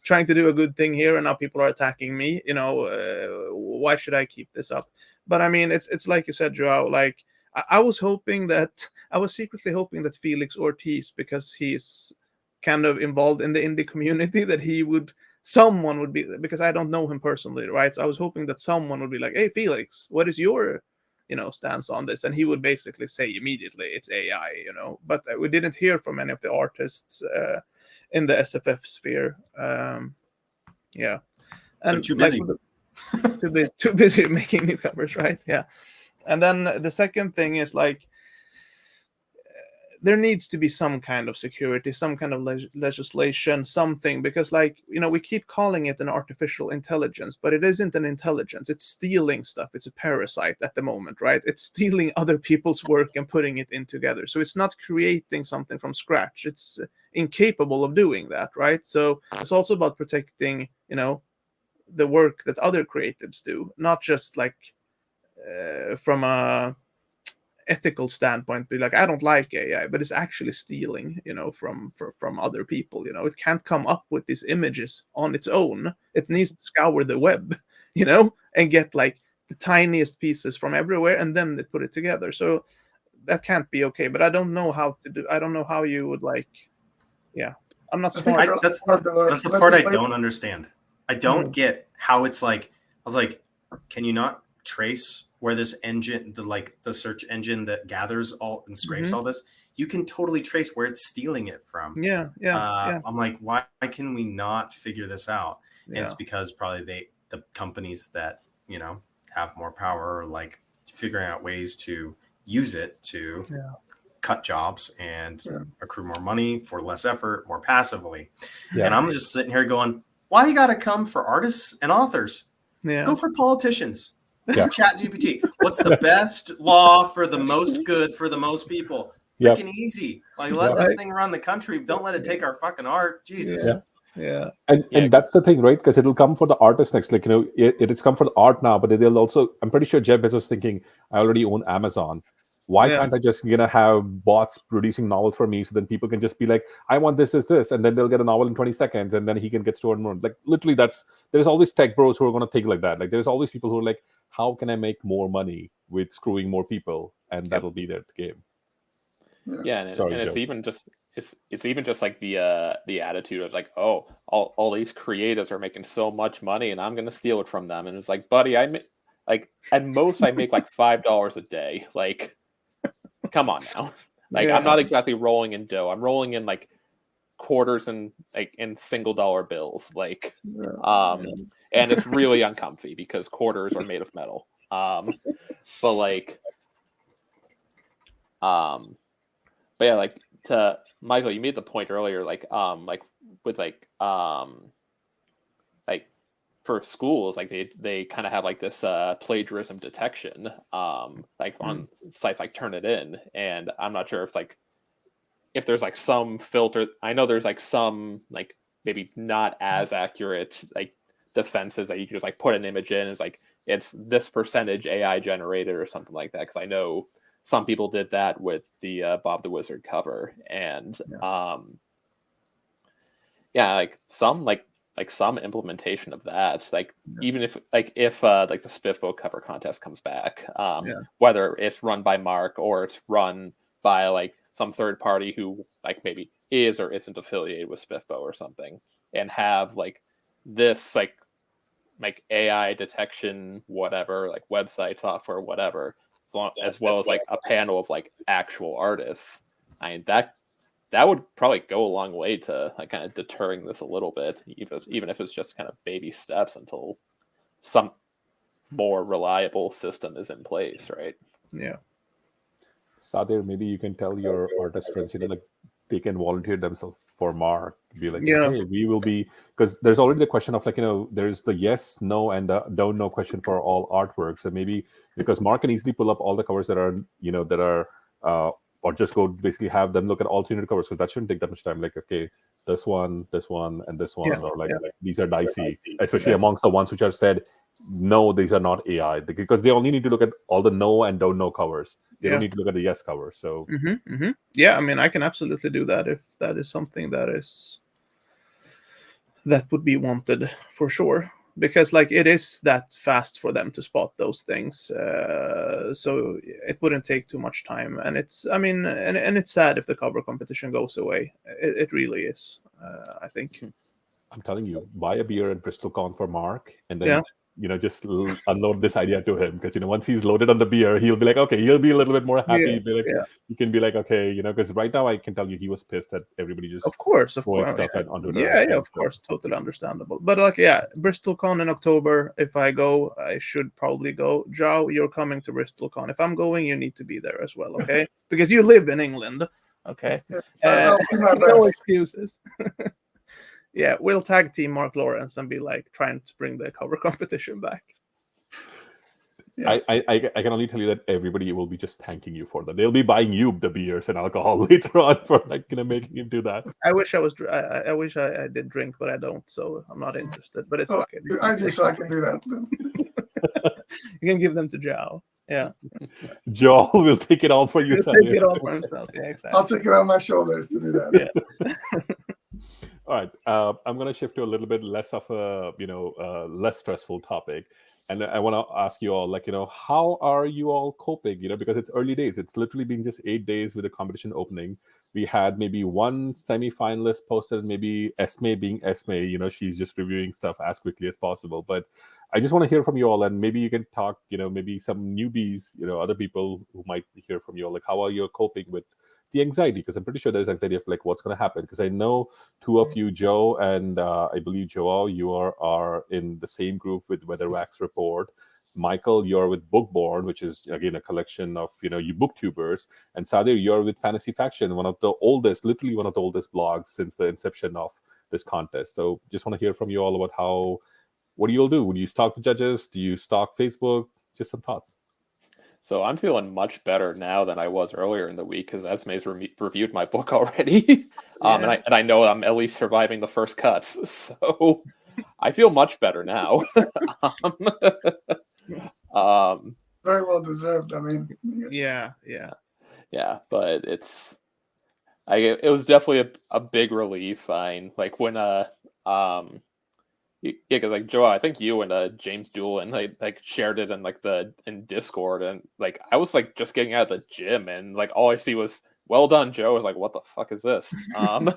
trying to do a good thing here, and now people are attacking me. Why should I keep this up? But I mean, it's like you said, Joao, like. I was secretly hoping that Felix Ortiz, because he's kind of involved in the indie community, that someone would be, because I don't know him personally, right? So I was hoping that someone would be like, hey, Felix, what is your, stance on this? And he would basically say immediately it's AI, but we didn't hear from any of the artists in the SFF sphere. Yeah. And they're too busy. Too busy making new covers, right? Yeah. And then the second thing is, like, there needs to be some kind of security, some kind of legislation, something, because, like, we keep calling it an artificial intelligence, but it isn't an intelligence. It's stealing stuff. It's a parasite at the moment, right? It's stealing other people's work and putting it in together. So it's not creating something from scratch. It's incapable of doing that, right? So it's also about protecting, the work that other creatives do, not just like from a ethical standpoint, be like, I don't like AI, but it's actually stealing, from other people. It can't come up with these images on its own. It needs to scour the web, and get like the tiniest pieces from everywhere, and then they put it together. So that can't be okay. But I don't know how to do. I don't know how you would like. Yeah, I'm not smart. That's the part I don't understand. I don't get how it's like. I was like, can you not trace where this engine, the search engine that gathers all and scrapes all this, you can totally trace where it's stealing it from. Yeah. I'm like, why can we not figure this out? And it's because probably the companies that have more power are like figuring out ways to use it to cut jobs and accrue more money for less effort, more passively. And I'm just sitting here going, why you got to come for artists and authors? Go for politicians. Just chat GPT. What's the best law for the most good for the most people? Freaking easy. Like, let this thing run the country. Don't let it take our fucking art. Jesus. Yeah. And that's the thing, right? Because it'll come for the artist next. Like, it's come for the art now, but they'll also, I'm pretty sure Jeff Bezos is thinking, I already own Amazon. Why Yeah. can't I just have bots producing novels for me, so then people can just be like, I want this, and then they'll get a novel in 20 seconds, and then he can get stored more. Like literally, there's always tech bros who are going to think like that. Like there's always people who are like, how can I make more money with screwing more people, and that'll be the game. Yeah, and Sorry, it's Joe. even just it's even just like the attitude of like, oh, all these creators are making so much money, and I'm gonna steal it from them. And it's like, buddy, like at most I make like $5 a day. Like, come on now. Like I'm not exactly rolling in dough. I'm rolling in like quarters and like in single dollar bills. Like, and it's really uncomfy because quarters are made of metal. But like, but yeah, like to Michael, you made the point earlier, like with like for schools, like they kind of have like this plagiarism detection, like on sites like Turnitin, and I'm not sure if there's like some filter. I know there's like some like maybe not as accurate like defenses that you can just like put an image in. It's like it's this percentage AI generated or something like that. Because I know some people did that with the Bob the Wizard cover, and like some implementation of that, like even if like the SPFBO cover contest comes back, whether it's run by Mark or it's run by like some third party who like maybe is or isn't affiliated with SPFBO or something, and have like this like AI detection, whatever, like website software, whatever, as well as like a panel of like actual artists. I mean that would probably go a long way to like kind of deterring this a little bit, even if it's just kind of baby steps until some more reliable system is in place, right? Yeah. Sadir, maybe you can tell your artist friends, like they can volunteer themselves for Mark. Be like, hey, we will be, because there's already the question of like, there's the yes, no, and the don't know question for all artwork. So maybe because Mark can easily pull up all the covers that are, or just go basically have them look at all 300 covers, because that shouldn't take that much time. Like, okay, this one, and this one, or like these are dicey, especially amongst the ones which are said, no, these are not AI, because they only need to look at all the no and don't know covers. They don't need to look at the yes cover. So yeah, I mean, I can absolutely do that if that is something that would be wanted for sure, because like it is that fast for them to spot those things, so it wouldn't take too much time. And it's, I mean, and it's sad if the cover competition goes away. It really is. I think I'm telling you, buy a beer at BristolCon for Mark, and then just unload this idea to him, because once he's loaded on the beer, he'll be like, okay, he'll be a little bit more happy. You can be like, okay, because right now I can tell you he was pissed at everybody just of course throwing stuff onto the of course, totally understandable. But like, BristolCon in October, if I go, I should probably go. Joao, you're coming to BristolCon. If I'm going, you need to be there as well, okay? Because you live in England, okay? No excuses. Yeah, we'll tag team Mark Lawrence and be like trying to bring the cover competition back. Yeah. I can only tell you that everybody will be just thanking you for that. They'll be buying you the beers and alcohol later on for making you do that. I wish I did drink, but I don't, so I'm not interested. But it's okay. I just so I can do that. You can give them to Joao. Yeah. Joao will take it all for you. He'll take it all for himself. Yeah, exactly. I'll take it on my shoulders to do that. Yeah. All right, I'm going to shift to a little bit less of a less stressful topic, and I want to ask you all, how are you all coping? Because it's early days. It's literally been just 8 days with the competition opening. We had maybe one semi-finalist posted, maybe Esme being Esme. She's just reviewing stuff as quickly as possible. But I just want to hear from you all, and maybe you can talk. Maybe some newbies, other people who might hear from you all, like how are you coping with the anxiety? Because I'm pretty sure there's anxiety of like what's going to happen, because I know two of you, Joe and I believe Joao, you are in the same group with Weatherwax Report. Michael, you're with Bookborn, which is again a collection of you booktubers, and Sadir, you're with Fantasy Faction, literally one of the oldest blogs since the inception of this contest. So just want to hear from you all about what do you all do? Would you stalk the judges? Do you stalk Facebook? Just some thoughts. So I'm feeling much better now than I was earlier in the week, because Esme's reviewed my book already, and I know I'm at least surviving the first cuts. So I feel much better now. very well deserved. I mean, Yeah. But it was definitely a big relief. Like when because like Joao, I think you and James Doolin like shared it in Discord, and like I was like just getting out of the gym, and like all I see was "Well done, Joe." I was like, "What the fuck is this?" And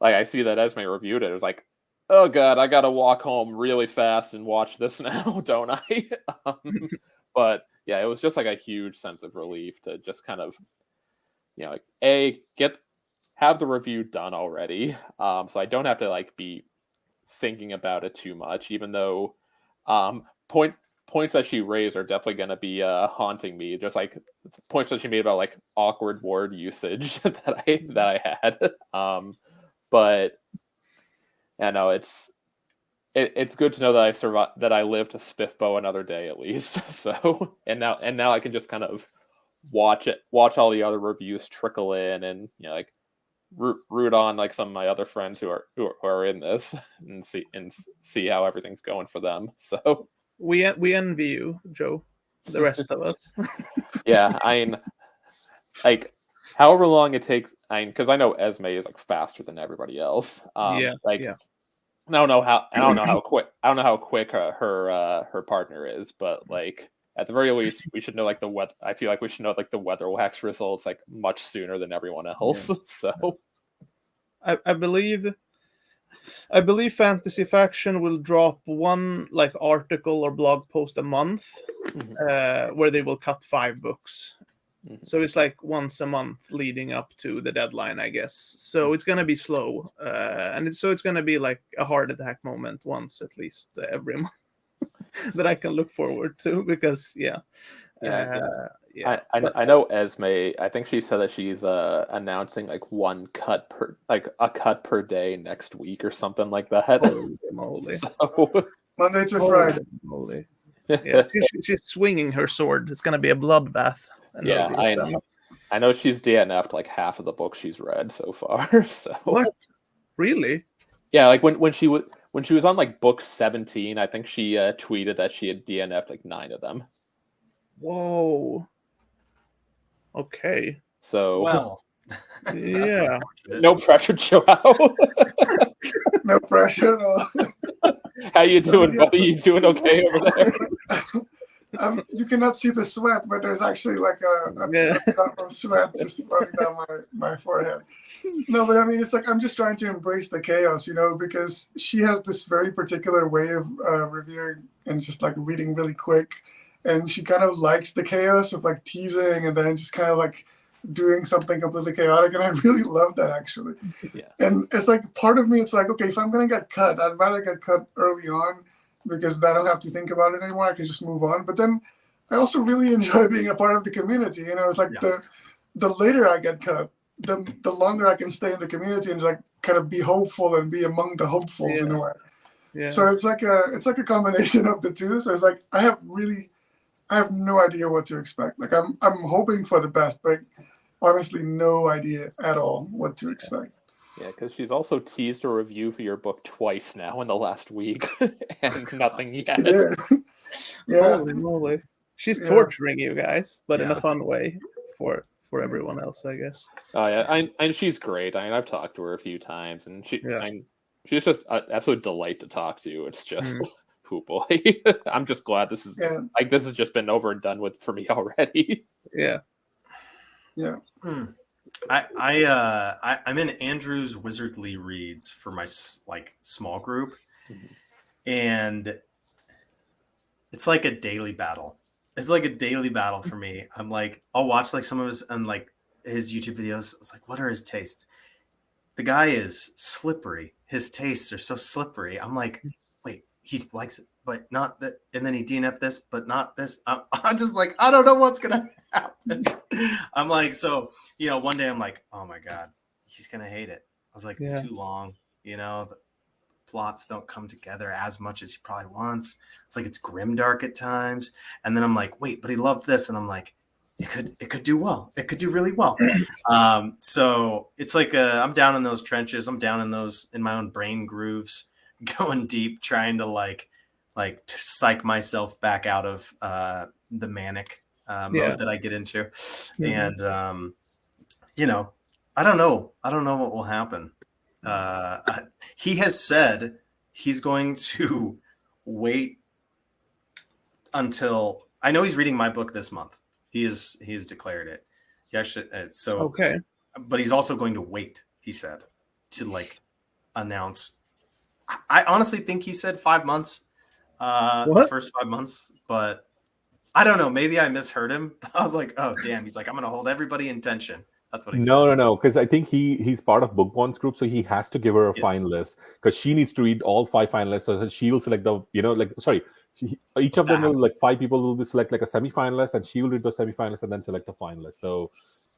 like I see that Esme reviewed it. It was like, "Oh god, I gotta walk home really fast and watch this now, don't I?" But yeah, it was just like a huge sense of relief to just kind of, like have the review done already, so I don't have to like be thinking about it too much. Even though points that she raised are definitely going to be haunting me, just like points that she made about like awkward word usage that I had. But yeah, no, it's good to know that I survived, that I lived to SPFBO another day at least. So and now I can just kind of watch all the other reviews trickle in, and like root on like some of my other friends who are in this, and see how everything's going for them. So We envy you, Joe. The rest of us. yeah, like however long it takes, because I know Esme is like faster than everybody else. I don't know how quick her partner is, but like at the very least we should know like the weather. I feel like we should know like the weather wax results like much sooner than everyone else. Yeah. So I believe Fantasy Faction will drop one like article or blog post a month, where they will cut 5 books. So it's like once a month leading up to the deadline, I guess. So it's gonna be slow, and it's gonna be like a heart attack moment once at least every month that I can look forward to, because I know Esme. I think she said that she's announcing like a cut per day next week or something like that. Holy moly. So, Monday to Friday. Moly. Yeah, she's swinging her sword. It's gonna be a bloodbath. Yeah, I know she's DNF'd like half of the books she's read so far. So what? Really? Yeah, like when she was on like book 17, I think she tweeted that she had DNF'd like 9 of them. Whoa. Okay. So well, yeah. No pressure, Joao. No pressure at all. How you doing, buddy? You doing okay over there? You cannot see the sweat, but there's actually like a drop of sweat just running down my forehead. No, but I mean, it's like I'm just trying to embrace the chaos, because she has this very particular way of reviewing and just like reading really quick. And she kind of likes the chaos of like teasing and then just kind of like doing something completely chaotic. And I really love that, actually. Yeah. And it's like part of me, it's like, okay, if I'm going to get cut, I'd rather get cut early on, because I don't have to think about it anymore. I can just move on. But then I also really enjoy being a part of the community. It's like the later I get cut, the longer I can stay in the community and like kind of be hopeful and be among the hopefuls in a way. Yeah. So it's like a combination of the two. So it's like I have no idea what to expect. Like I'm hoping for the best, but honestly no idea at all what to expect. Yeah, because she's also teased a review for your book twice now in the last week, and nothing yet. Yeah. Holy moly. She's torturing you guys, but in a fun way for everyone else, I guess. Oh yeah, and she's great. I've talked to her a few times, and she's just an absolute delight to talk to. It's just, oh boy, I'm just glad this is this has just been over and done with for me already. Yeah. I'm in Andrew's Wizardly Reads for my like small group, and it's like a daily battle. It's like a daily battle for me. I'm like, I'll watch like some of his and like his YouTube videos. It's like, what are his tastes? The guy is slippery. His tastes are so slippery. I'm like, wait, he likes it, but not that. And then he DNF this, but not this. I'm just like, I don't know what's gonna happen. I'm like, so one day I'm like, oh my god, he's gonna hate it. I was like, it's too long. The plots don't come together as much as he probably wants. It's like it's grimdark at times. And then I'm like, wait, but he loved this, and I'm like, it could do well. It could do really well. So it's like I'm down in those trenches. I'm down in my own brain grooves, going deep, trying to like like to psych myself back out of the manic mode that I get into. And you know, I don't know what will happen. He has said he's going to wait until, I know he's reading my book this month. He has declared it. He actually, so Okay. but he's also going to wait, he said, to like announce. I honestly think he said 5 months, the first 5 months, but I don't know. Maybe I misheard him. I was like, oh damn. He's like, I'm going to hold everybody in tension. That's what he said. No, because I think he's part of Bookbond's group, so he has to give her a finalist because she needs to read all 5 finalists. So she will select the, each of them will, like 5 people will be select like a semi-finalist, and she will read the semi-finalists and then select a finalist. So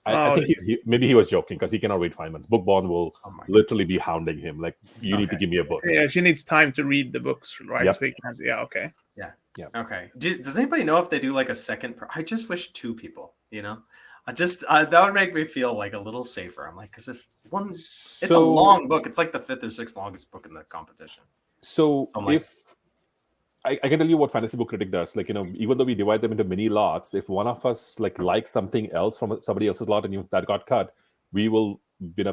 I think maybe he was joking because he cannot wait 5 months. Bookbond will literally be hounding him like, you need to give me a book. Yeah, she needs time to read the books, right? Yep. So he can, okay. Yeah. Okay. Does anybody know if they do like a second? I just wish 2 people. That would make me feel like a little safer. I'm like, because if one, it's a long book. It's like the 5th or 6th longest book in the competition. So if I can tell you what Fantasy Book Critic does, like, even though we divide them into mini lots, if one of us likes something else from somebody else's lot and that got cut, we will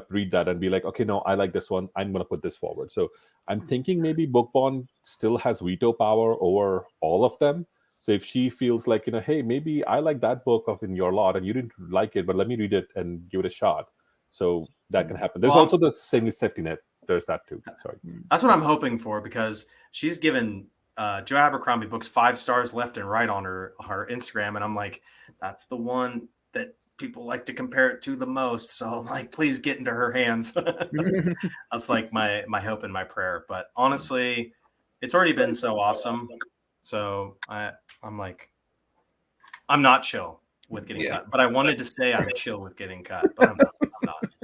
read that and be like, okay, no, I like this one. I'm going to put this forward. So I'm thinking maybe Bookbond still has veto power over all of them. So if she feels like, hey, maybe I like that book in your lot and you didn't like it, but let me read it and give it a shot. So that can happen. There's also the same safety net. There's that too. Sorry. That's what I'm hoping for, because she's given Joe Abercrombie books 5 stars left and right on her Instagram. And I'm like, that's the one that people like to compare it to the most. So like, please get into her hands. That's like my hope and my prayer. But honestly, it's already been so awesome. So I'm like, I'm not chill with getting cut, but I wanted to say I'm chill with getting cut, but I'm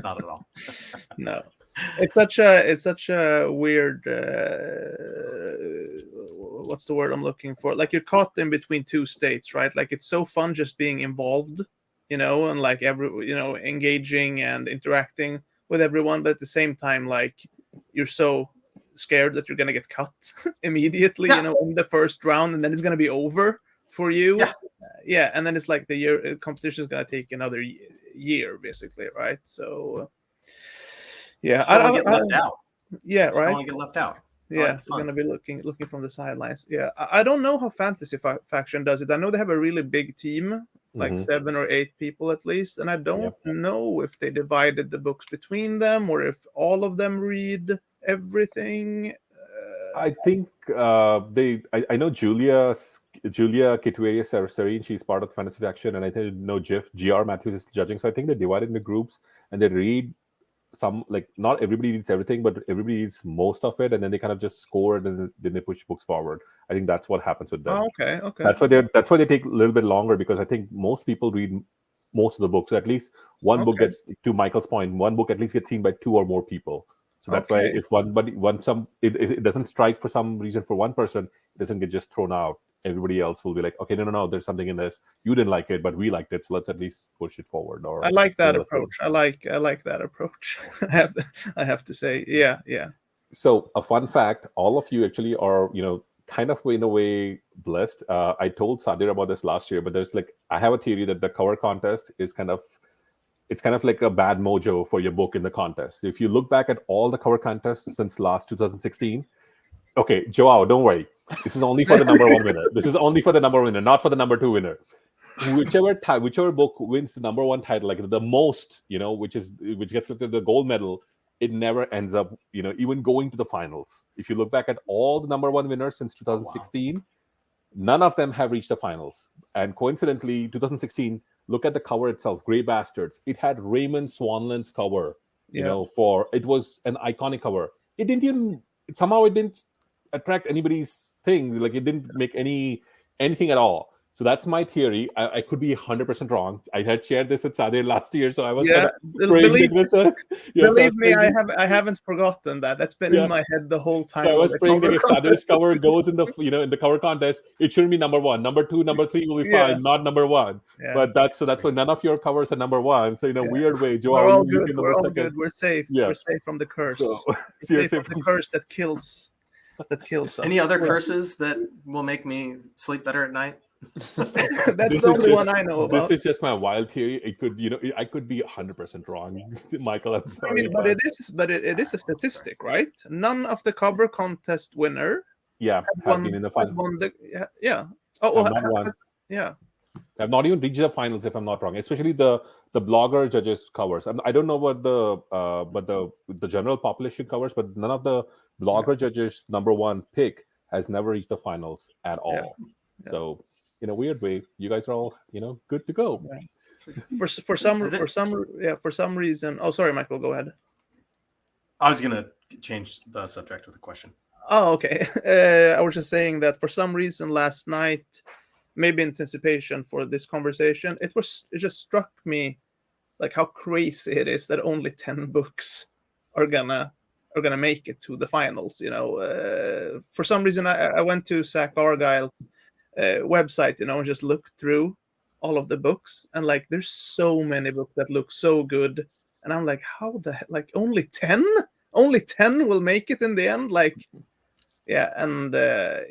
not at all. No, it's such a weird, what's the word I'm looking for? Like, you're caught in between 2 states, right? Like, it's so fun just being involved, and like engaging and interacting with everyone, but at the same time, like, you're so scared that you're going to get cut immediately, in the first round, and then it's going to be over for you. And then it's like the competition is going to take another year, basically, right? So I don't get left out. Yeah, right. I don't want to get left out. Yeah, it's going to be looking from the sidelines. Yeah, I don't know how Fantasy Faction does it. I know they have a really big team, like 7 or 8 people at least, and I don't know if they divided the books between them or if all of them read everything. I think I know Julia Kitweria Sarasari, she's part of Fantasy Faction, and I think GR Matthews is judging. So I think they divide into groups and they read some, like, not everybody reads everything, but everybody reads most of it, and then they kind of just score it, and then they push books forward. I think that's what happens with them. Okay. That's why they take a little bit longer, because I think most people read most of the books. So at least one book gets, to Michael's point, one book at least gets seen by 2 or more people. So that's why if it doesn't strike for some reason for one person, it doesn't get just thrown out. Everybody else will be like, okay, no, there's something in this. You didn't like it, but we liked it, so let's at least push it forward. Or I like that approach. I like that approach. I have to say, yeah. So a fun fact: all of you actually are, kind of in a way blessed. I told Sadir about this last year, but I have a theory that the cover contest is kind of like a bad mojo for your book in the contest. If you look back at all the cover contests since last 2016, okay, Joao, don't worry. This is only for the number 1 winner. This is only for the number 1 winner, not for the number 2 winner. Whichever book wins the number 1 title, like the most, which gets the gold medal, it never ends up, even going to the finals. If you look back at all the number 1 winners since 2016, none of them have reached the finals. And coincidentally, 2016, look at the cover itself, Grey Bastards. It had Raymond Swanland's cover, it was an iconic cover. It didn't attract anybody's thing. Like, it didn't make anything at all. So that's my theory. I could be 100% wrong. I had shared this with Sadir last year, so I was believe me, I haven't forgotten that. That's been in my head the whole time. So I was praying that if Sadir's cover goes in the in the cover contest, it shouldn't be number 1. Number 2, number 3 will be fine, not number 1. Yeah. But that's why none of your covers are number 1. So weird way, Joao, we're all good. We're safe. Yeah. We're safe from the curse. Safe from the curse that kills that kills us. Any other curses that will make me sleep better at night? That's the only one I know about. This is just my wild theory. It could, I could be 100% wrong. Michael, I'm sorry. I mean, but it is a statistic, right? None of the cover contest winner have been in the final. won the yeah. I've not even reached the finals, if I'm not wrong. Especially the blogger judges covers. I don't know what the general population covers, but none of the blogger judges '1 pick has never reached the finals at all. Yeah. So in a weird way, you guys are all good to go. Yeah. For some reason. Oh, sorry, Michael. Go ahead. I was gonna change the subject with a question. Oh, okay. I was just saying that for some reason last night, maybe anticipation for this conversation, it just struck me like how crazy it is that only 10 books are gonna make it to the finals. For some reason I went to Zach Argyle's website, and just looked through all of the books, and like there's so many books that look so good, and I'm like, how the heck, like only 10 will make it in the end, like. Yeah, and I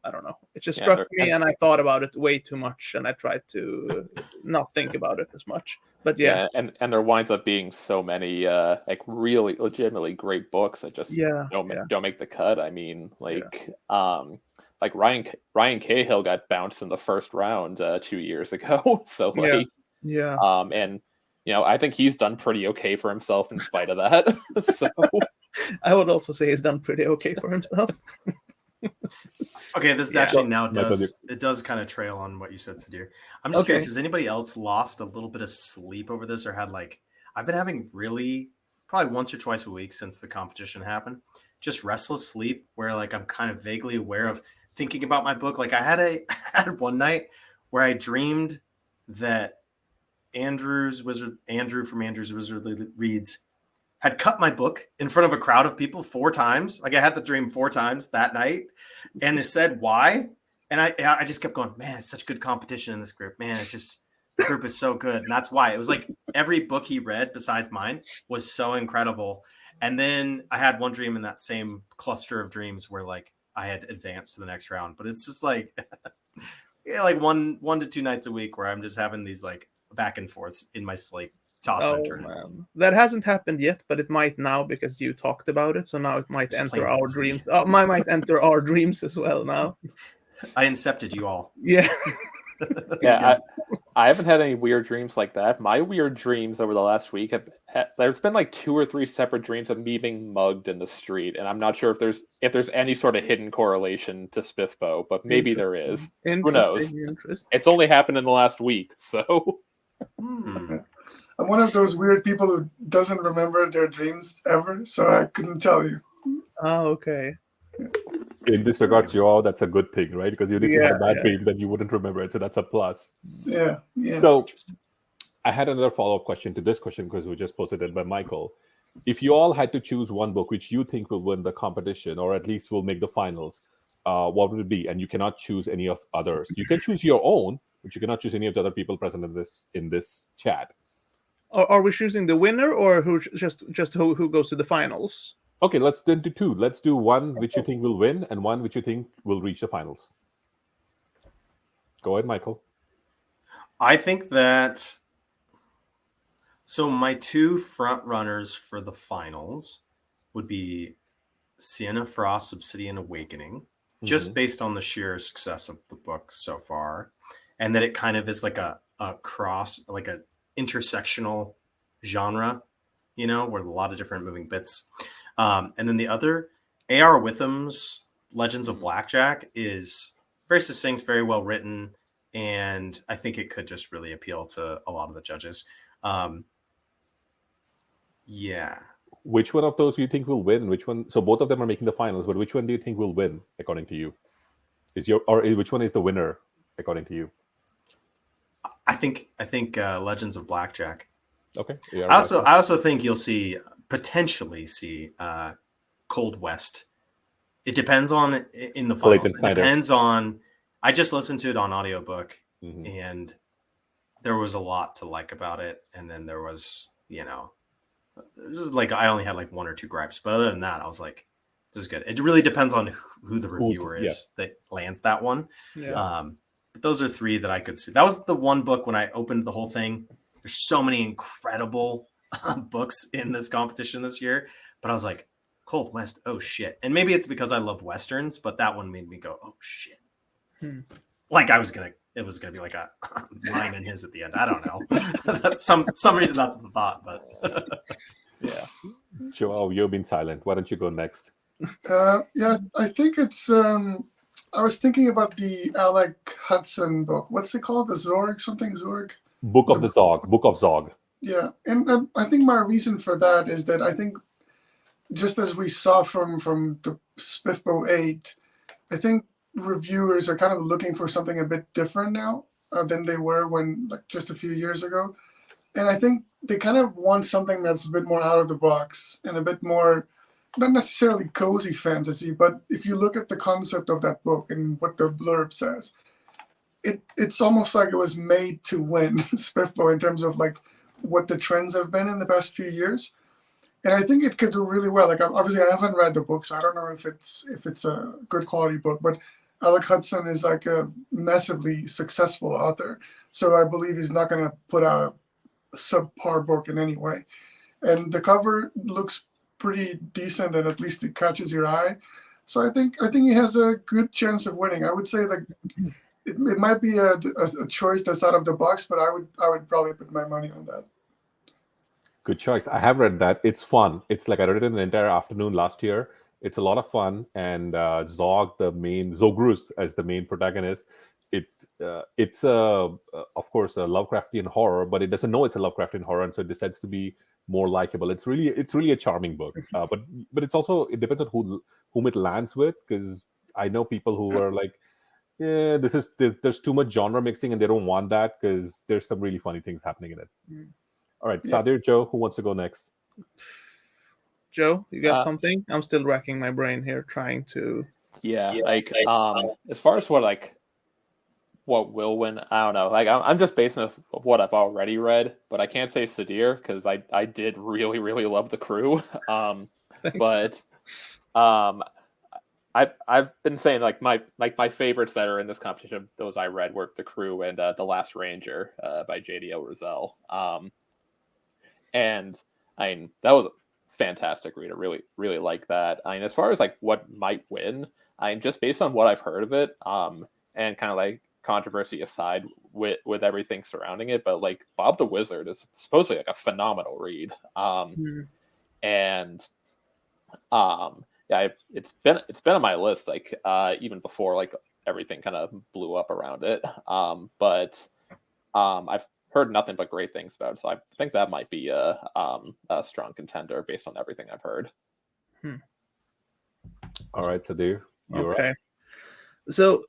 don't know. It just struck me, and I thought about it way too much, and I tried to not think about it as much. But yeah, and there winds up being so many like really legitimately great books that just don't make the cut. I mean, like Ryan Cahill got bounced in the first round 2 years ago. So like and I think he's done pretty okay for himself in spite of that. So I would also say he's done pretty okay for himself. Okay, this actually now does kind of trail on what you said, Sadir. I'm just curious, has anybody else lost a little bit of sleep over this, or had I've been having really probably once or twice a week since the competition happened, just restless sleep where I'm kind of vaguely aware of thinking about my book. Like I had one night where I dreamed that Andrew from Andrew's Wizardly Reads had cut my book in front of a crowd of people 4 times. Like I had the dream 4 times that night, and it said why. And I just kept going, man, it's such good competition in this group. Man, it's just, the group is so good. And that's why. It was like every book he read besides mine was so incredible. And then I had one dream in that same cluster of dreams where I had advanced to the next round. But it's just like 1 to 2 nights a week where I'm just having these back and forths in my sleep. Man. That hasn't happened yet, but it might now because you talked about it. So now it might enter our dreams. Might enter our dreams as well now. I incepted you all. Yeah. Yeah, I haven't had any weird dreams like that. My weird dreams over the last week there's been 2 or 3 separate dreams of me being mugged in the street, and I'm not sure if there's any sort of hidden correlation to SPFBO, but maybe there is. Who knows? It's only happened in the last week, so. I'm one of those weird people who doesn't remember their dreams ever, so I couldn't tell you. Oh, okay. In this regard, Joao, that's a good thing, right? Because if you had a bad dream, then you wouldn't remember it. So that's a plus. Yeah. So I had another follow-up question to this question because we just posted it by Michael. If you all had to choose one book which you think will win the competition or at least will make the finals, what would it be? And you cannot choose any of others. You can choose your own, but you cannot choose any of the other people present in this chat. Are we choosing the winner or who goes to the finals? Okay, let's then do 2. Let's do one which you think will win and one which you think will reach the finals. Go ahead, Michael. I think that. So my 2 front runners for the finals would be Sienna Frost's Obsidian Awakening, just based on the sheer success of the book so far, and that it kind of is like a cross, like a intersectional genre, with a lot of different moving bits. And then the other, A.R. Witham's Legends of Blackjack is very succinct, very well written, and I think it could just really appeal to a lot of the judges. Which one of those do you think will win? Which one? So both of them are making the finals, but which one do you think will win, according to you? Which one is the winner, according to you? I think Legends of Blackjack. Okay. I also think you'll potentially see Cold West. It depends on in the finals. It depends on. I just listened to it on audiobook, and there was a lot to like about it. And then there was, I only had 1 or 2 gripes, but other than that, I was like, is good. It really depends on who the reviewer yeah. is that lands that one. Yeah. But those are three that I could see. That was the one book when I opened the whole thing. There's so many incredible books in this competition this year, but I was like, Cold West, oh shit. And maybe it's because I love Westerns, but that one made me go, oh shit. Like it was gonna be like a mine and his at the end. I don't know. some reason that's the thought, but Yeah. Joao, you've been silent. Why don't you go next? Yeah, I think it's. I was thinking about the Alec Hudson book. What's it called? The Zorg something Zorg. Book of Zog. Yeah, and I think my reason for that is that I think, just as we saw from the SPFBO 8, I think reviewers are kind of looking for something a bit different now than they were when like just a few years ago, and I think they kind of want something that's a bit more out of the box and a bit more, not necessarily cozy fantasy, but if you look at the concept of that book and what the blurb says, it's almost like it was made to win SPFBO in terms of like what the trends have been in the past few years. And I think it could do really well. Like obviously I haven't read the book, so I don't know if it's a good quality book, but Alec Hudson is like a massively successful author. So I believe he's not gonna put out a subpar book in any way. And the cover looks pretty decent, and at least it catches your eye. So I think he has a good chance of winning. I would say like it might be a choice that's out of the box, but I would probably put my money on that. Good choice. I have read that. It's fun. It's like I read it in an entire afternoon last year. It's a lot of fun, and Zogrus as the main protagonist. It's of course a Lovecraftian horror, but it doesn't know it's a Lovecraftian horror, and so it decides to be more likable. It's really a charming book, but it's also, it depends on whom it lands with, because I know people who are like, yeah, there's too much genre mixing, and they don't want that because there's some really funny things happening in it. All right, Sadir, Joe, who wants to go next? Joe, you got something? I'm still racking my brain here, trying to. Yeah, like as far as what will win, I don't know. Like I'm just basing off of what I've already read, but I can't say Sadir because I did really really love The Crew. But I've been saying like my favorites that are in this competition, those I read were The Crew and The Last Ranger by J.D.L. Rosell. And I mean that was a fantastic read. I really really like that. I mean, as far as like what might win, I mean, just based on what I've heard of it, and kind of like controversy aside with everything surrounding it, but like Bob the Wizard is supposedly like a phenomenal read. And yeah, it's been on my list like even before like everything kind of blew up around it. But I've heard nothing but great things about it, so I think that might be a strong contender based on everything I've heard. All right, Sadir, you're Okay. up. So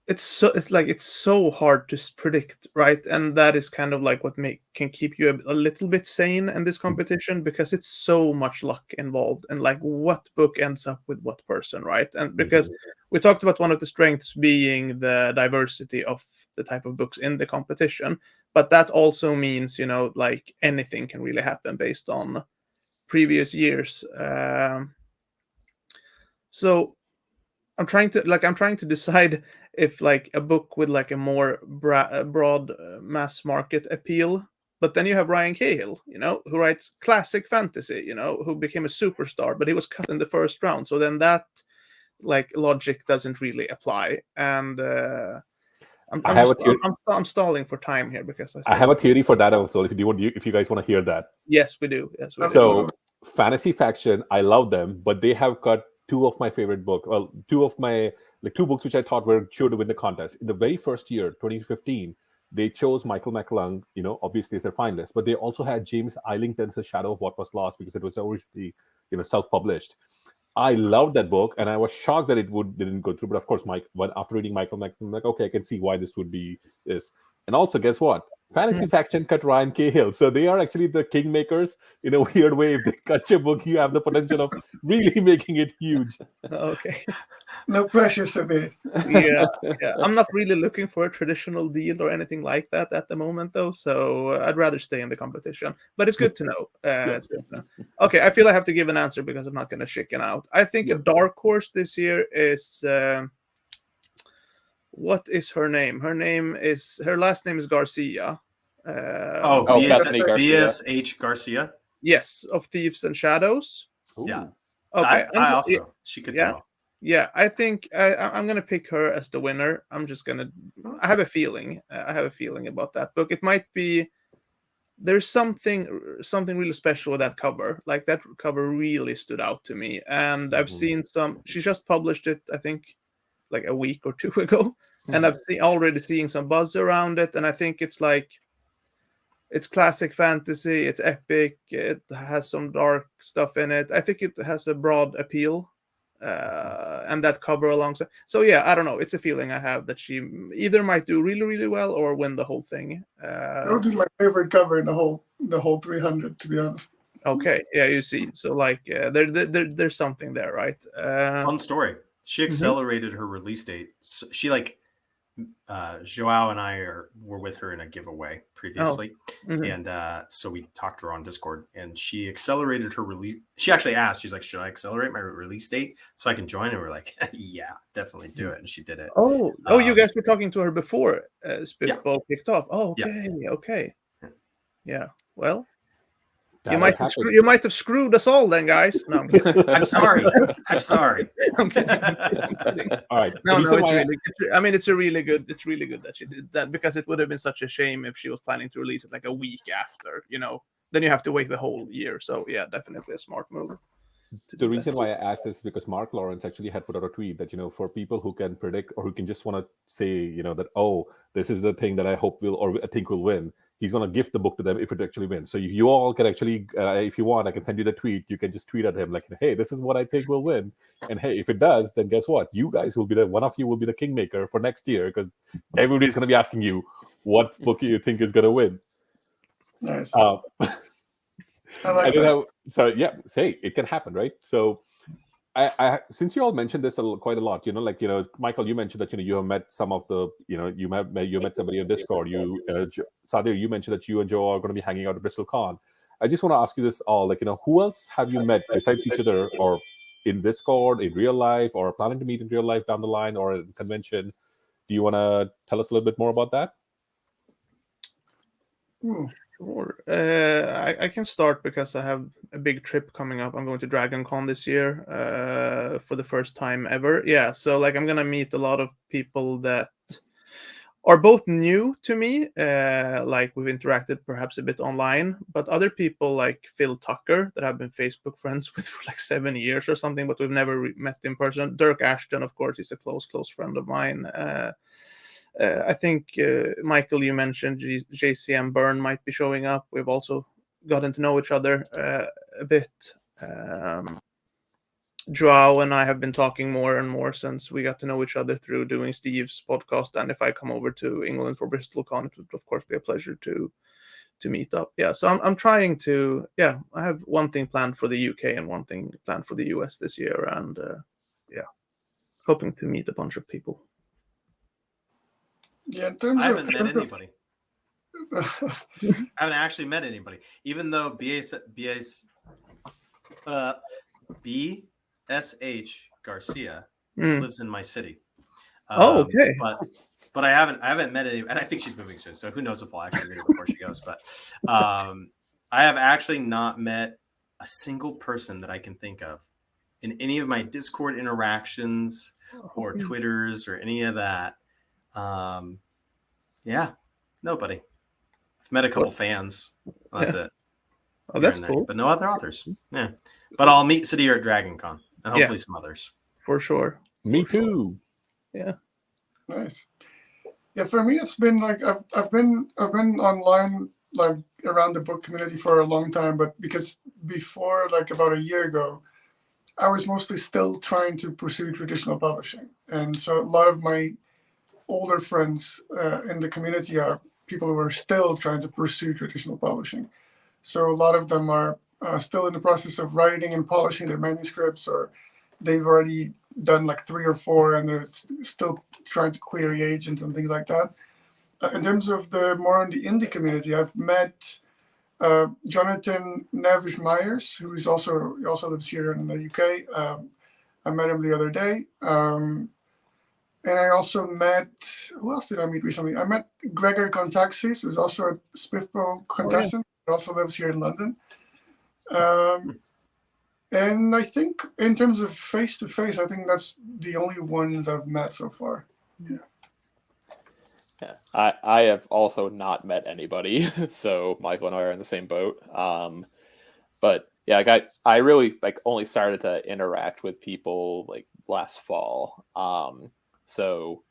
it's so hard to predict, right? And that is kind of like what can keep you a little bit sane in this competition, because it's so much luck involved, and like what book ends up with what person, right? And because we talked about one of the strengths being the diversity of the type of books in the competition, but that also means, you know, like anything can really happen based on previous years. So I'm trying to decide if like a book with like a more broad mass market appeal, but then you have Ryan Cahill, you know, who writes classic fantasy, you know, who became a superstar, but he was cut in the first round. So then that like logic doesn't really apply. And I'm stalling for time here because I have a theory for that also. If you guys want to hear that. Yes, we do. Yes, we do. So Fantasy Faction, I love them, but they have cut two of my favorite books. Well, two books which I thought were sure to win the contest. In the very first year, 2015, they chose Michael McClung, you know, obviously as their finalist, but they also had James Islington's A Shadow of What Was Lost because it was originally, you know, self-published. I loved that book, and I was shocked that didn't go through. But of course, after reading Michael McClung, I'm like, okay, I can see why this would be this. And also, guess what? Fantasy Faction cut Ryan Cahill. So they are actually the kingmakers in a weird way. If they cut your book, you have the potential of really making it huge. Okay. No pressure, Samir. Yeah. I'm not really looking for a traditional deal or anything like that at the moment, though. So I'd rather stay in the competition. But it's good to know. It's good to know. Okay, I feel I have to give an answer because I'm not going to chicken out. I think a dark horse this year is. What is her name? Her last name is Garcia. Bethany Garcia. BSH Garcia. Yes, of Thieves and Shadows. Ooh. Yeah. Okay. I also, she could Yeah. draw. Yeah, I think I'm gonna pick her as the winner. I'm just gonna. I have a feeling. I have a feeling about that book. It might be. There's something really special with that cover. Like that cover really stood out to me, and I've seen some. She just published it, I think, like a week or two ago, and I've already seeing some buzz around it, and I think it's like. It's classic fantasy. It's epic. It has some dark stuff in it. I think it has a broad appeal. And that cover alongside. So yeah, I don't know. It's a feeling I have that she either might do really, really well or win the whole thing. That would be my favorite cover in the whole 300, to be honest. Okay, yeah, you see. So like, there's something there, right? Fun story. She accelerated her release date. So she Joao and I were with her in a giveaway previously, and so we talked to her on Discord, and she accelerated her release. She actually asked, she's like, "Should I accelerate my release date so I can join?" And we're like, "Yeah, definitely do it." And she did it. Oh, you guys were talking to her before SPFBO kicked off. Oh, okay, yeah. Well. You might have screwed us all then, guys. No, I'm kidding. I'm sorry. I'm kidding. All right. No, it's really. I mean, it's really good that she did that because it would have been such a shame if she was planning to release it like a week after. Then you have to wait the whole year. So yeah, definitely a smart move. The reason why I asked this is because Mark Lawrence actually had put out a tweet that, for people who can predict or who can just want to say, that, oh, this is the thing that I hope will or I think will win. He's going to gift the book to them if it actually wins. So you all can actually, if you want, I can send you the tweet. You can just tweet at him like, hey, this is what I think will win. And hey, if it does, then guess what? You guys will be one of you will be the kingmaker for next year because everybody's going to be asking you what book you think is going to win. Nice. I like that. So yeah, say it can happen, right? So, I since you all mentioned this quite a lot, Michael, you mentioned that you have met some of the, you met somebody on Discord. Sadir, you mentioned that you and Joe are going to be hanging out at Bristol Con. I just want to ask you this all, who else have you met besides each other, or in Discord, in real life, or planning to meet in real life down the line, or at a convention? Do you want to tell us a little bit more about that? Sure. I can start because I have a big trip coming up. I'm going to Dragon Con this year for the first time ever. Yeah, so I'm going to meet a lot of people that are both new to me. We've interacted perhaps a bit online, but other people like Phil Tucker that I've been Facebook friends with for 7 years or something, but we've never met in person. Dirk Ashton, of course, is a close friend of mine. I think, Michael, you mentioned JCM Byrne might be showing up. We've also gotten to know each other a bit. Joao and I have been talking more and more since we got to know each other through doing Steve's podcast. And if I come over to England for Bristol Con, it would, of course, be a pleasure to meet up. Yeah, so I'm trying to, I have one thing planned for the UK and one thing planned for the US this year. And, hoping to meet a bunch of people. Yeah, I haven't met anybody. I haven't actually met anybody, even though BSH Garcia lives in my city. Okay. But I haven't met any, and I think she's moving soon. So who knows if I'll actually meet her before she goes? But I have actually not met a single person that I can think of in any of my Discord interactions or Twitters or any of that. Nobody. I've met a couple fans. That's it. Oh, that's cool. But no other authors. Yeah. But I'll meet Sadir at Dragon Con and hopefully some others. For sure. Me too. Yeah. Nice. Yeah, for me it's been I've been online around the book community for a long time, but because before about a year ago, I was mostly still trying to pursue traditional publishing. And so a lot of my older friends in the community are people who are still trying to pursue traditional publishing. So a lot of them are still in the process of writing and polishing their manuscripts, or they've already done like 3 or 4 and they're still trying to query agents and things like that. In terms of the more on the indie community, I've met Jonathan Navish Myers, who also lives here in the UK. I met him the other day. And I also met, who else did I meet recently? I met Gregor Kontaxis, who's also a SPFBO contestant, who also lives here in London. And I think in terms of face-to-face, I think that's the only ones I've met so far. Yeah. Yeah, I have also not met anybody, so Michael and I are in the same boat. But yeah, I really like only started to interact with people like last fall. So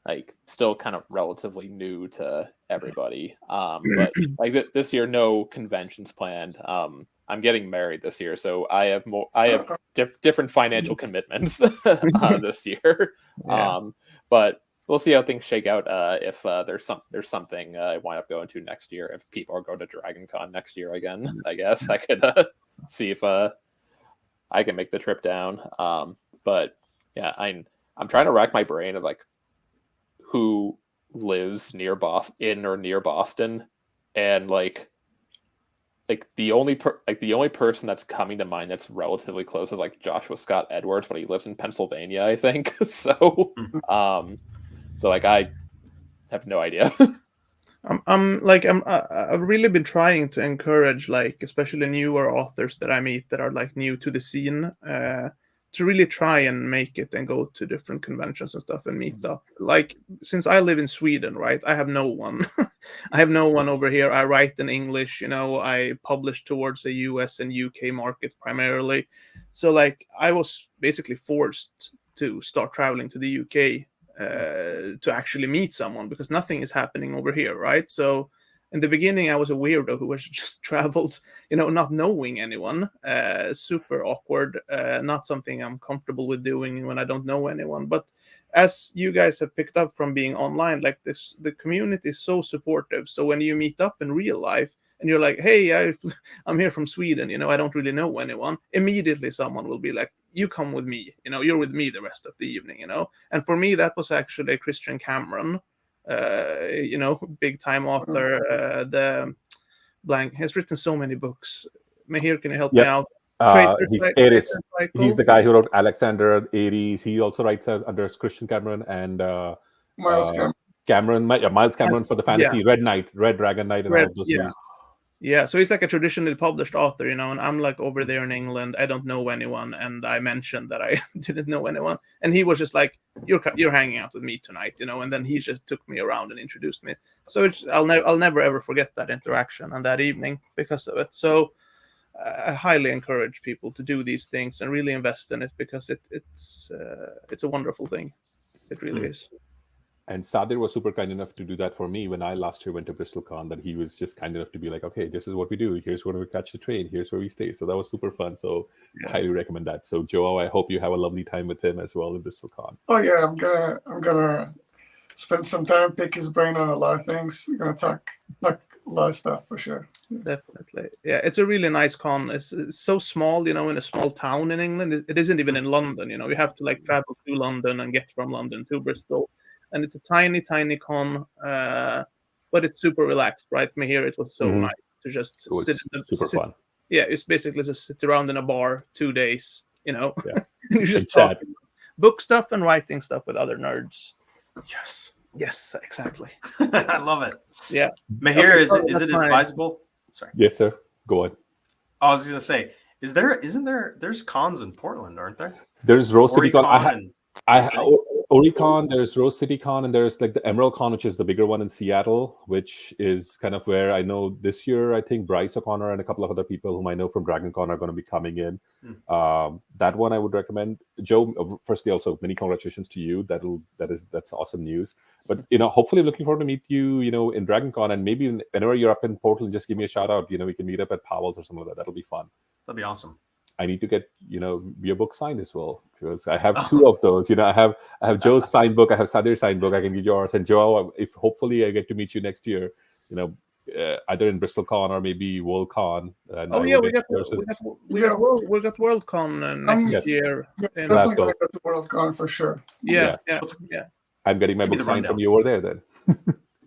like still kind of relatively new to everybody. But like this year, no conventions planned. I'm getting married this year, so I have different financial commitments this year. Yeah. But we'll see how things shake out. If there's something I wind up going to next year. If people are going to Dragon Con next year again, I guess I could see if I can make the trip down. But yeah, I'm trying to rack my brain of like who lives near Boston, and like the only person that's coming to mind that's relatively close is like Joshua Scott Edwards, but he lives in Pennsylvania, I think. So like I have no idea. I've really been trying to encourage like especially newer authors that I meet that are like new to the scene to really try and make it and go to different conventions and stuff and meet up. Like since I live in Sweden, right? I have no one. I have no one over here. I write in English, I publish towards the US and UK market primarily. So like I was basically forced to start traveling to the UK to actually meet someone because nothing is happening over here, right? So in the beginning, I was a weirdo who was just traveled, not knowing anyone, super awkward, not something I'm comfortable with doing when I don't know anyone. But as you guys have picked up from being online, like this, the community is so supportive. So when you meet up in real life and you're like, hey, I'm here from Sweden, I don't really know anyone, immediately someone will be like, you come with me, you're with me the rest of the evening, And for me, that was actually Christian Cameron, big time author. The blank has written so many books. Mihir, can you help me out? He's Aries. He's the guy who wrote Alexander, Aries. He also writes under Christian Cameron and Miles Cameron. Miles Cameron for the fantasy Red Dragon Knight, and all of those series. Yeah, so he's like a traditionally published author, and I'm like over there in England. I don't know anyone, and I mentioned that I didn't know anyone, and he was just like, "You're hanging out with me tonight," and then he just took me around and introduced me. So I'll never ever forget that interaction and that evening because of it. So I highly encourage people to do these things and really invest in it because it's a wonderful thing. It really is. And Sadir was super kind enough to do that for me when I last year went to BristolCon, that he was just kind enough to be like, okay, this is what we do. Here's where we catch the train. Here's where we stay. So that was super fun. So highly recommend that. So Joao, I hope you have a lovely time with him as well in BristolCon. Oh yeah, I'm gonna spend some time, pick his brain on a lot of things. We're gonna talk a lot of stuff for sure. Definitely. Yeah, it's a really nice con. It's so small, in a small town in England. It isn't even in London, you have to like travel to London and get from London to Bristol. And it's a tiny, tiny con, but it's super relaxed, right? Mihir, it was so nice to just super fun. Yeah, it's basically just sit around in a bar 2 days, Yeah. you just talk book stuff and writing stuff with other nerds. Yes, exactly. I love it. Yeah. Mihir, is it advisable? Sorry. Yes, sir. Go on. I was gonna say, there's cons in Portland, aren't there? There's Rose City Con. Oricon, there's Rose City Con, and there's like the Emerald Con, which is the bigger one in Seattle, which is kind of where I know this year, I think Bryce O'Connor and a couple of other people whom I know from Dragon Con are going to be coming in. That one I would recommend. Joe, firstly, also many congratulations to you. That's awesome news. But hopefully I'm looking forward to meet you, in Dragon Con, and maybe whenever you're up in Portland, just give me a shout out. We can meet up at Powell's or something like that. That'll be fun. That'd be awesome. I need to get your book signed as well, because I have two of those. I have Joe's signed book, I have Sadir's signed book. I can get yours, and Joao, if hopefully I get to meet you next year, either in BristolCon or maybe WorldCon. And Oh I yeah, will we get got yours as- WorldCon next Yes. year. Yeah, in- Glasgow. definitely going to go to Worldcon for sure. yeah. I'm getting my Give me book the signed from rundown. you over there then.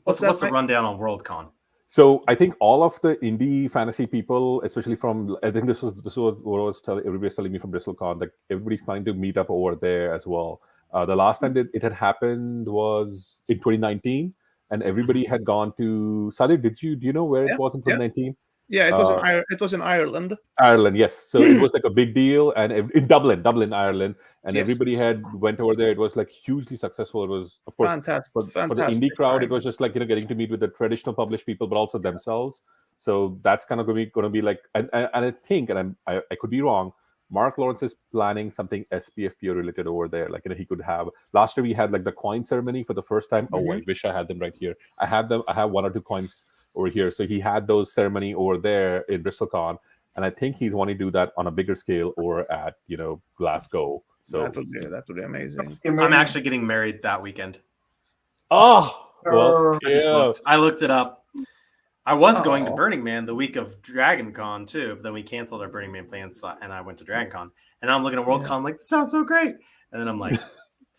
What's that, the Mike? rundown on Worldcon? So I think all of the indie fantasy people, especially from, I think this was what everybody was telling me from BristolCon, like everybody's planning to meet up over there as well. The last time it had happened was in 2019, and everybody had gone to. Sadir, do you know where it was in 2019? Yeah, it was in Ireland. Ireland, yes. So it was like a big deal, and in Dublin, Ireland, and Yes. everybody had went over there. It was like hugely successful. It was, of course, Fantastic. for the indie crowd, it was just like getting to meet with the traditional published people, but also themselves. So that's kind of going to be like, and I think, and I could be wrong. Mark Lawrence is planning something SPFBO related over there. Like he could have. Last year we had like the coin ceremony for the first time. Oh, I wish I had them right here. I have them. I have one or two coins over here. So he had those ceremony over there in BristolCon, and I think he's wanting to do that on a bigger scale or at Glasgow. So that would be amazing. I'm actually getting married that weekend. well, I looked it up. I was going to Burning Man the week of Dragon Con too, but then we canceled our Burning Man plans and I went to Dragon Con. And now I'm looking at Worldcon like, this sounds so great. And then I'm like,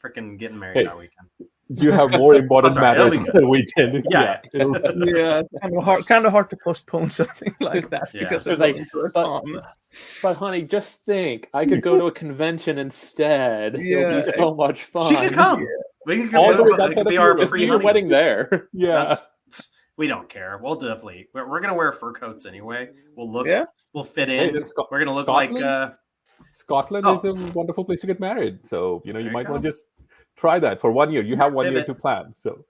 freaking getting married that weekend. You have more important That's all right, matters than weekend. Yeah. It's kind of hard to postpone something like that because it's like, on. But honey, just think, I could go to a convention instead. It'll be so much fun. She could come. We could All the go. way It outside could of be our Just do your pre-honeymoon. wedding there. Yeah. We don't care. We'll definitely. We're gonna wear fur coats anyway. We'll look. Yeah. We'll fit Hey, in. then We're gonna look Scotland? like. Scotland Oh. is a wonderful place to get married. So you you might go. want to just try that for 1 year. You have 1 year Pivot. to plan. So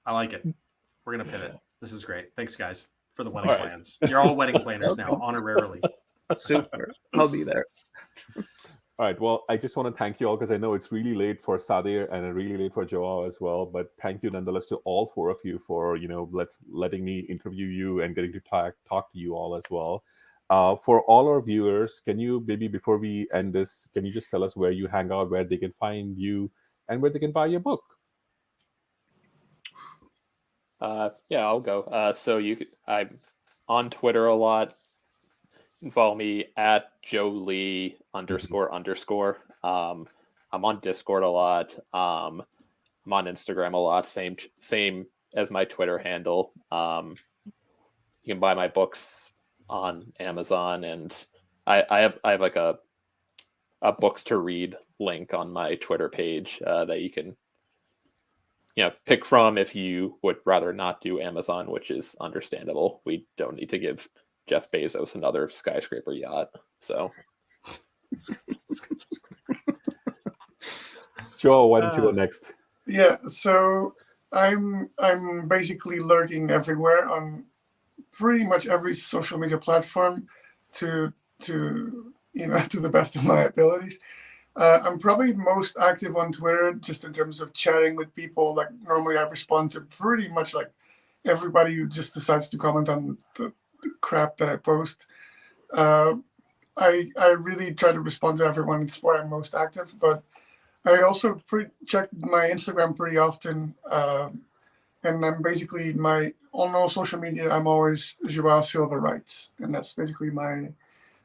I like it. We're gonna pivot. This is great. Thanks, guys, for the wedding All right. plans. You're all wedding planners now, honorarily. Super. I'll be there. all right. Well, I just want to thank you all because I know it's really late for Sadir and really late for Joao as well. But thank you nonetheless to all four of you for letting me interview you and getting to talk to you all as well. For all our viewers, can you maybe before we end this, can you just tell us where you hang out, where they can find you, and where they can buy your book? Yeah, I'll go. So I'm on Twitter a lot. You can follow me at Joe_Lee__. I'm on Discord a lot. I'm on Instagram a lot. Same as my Twitter handle. You can buy my books on Amazon, and I have like a books to read link on my Twitter page that you can pick from if you would rather not do Amazon, which is understandable. We don't need to give Jeff Bezos another skyscraper yacht. So Joe, why don't you go next? Yeah, so I'm basically lurking everywhere on pretty much every social media platform to the best of my abilities. I'm probably most active on Twitter just in terms of chatting with people. Like normally I respond to pretty much like everybody who just decides to comment on the crap that I post. I really try to respond to everyone. It's where I'm most active, but I also check my Instagram pretty often. And I'm basically on all social media, I'm always Joao Silva Writes, and that's basically my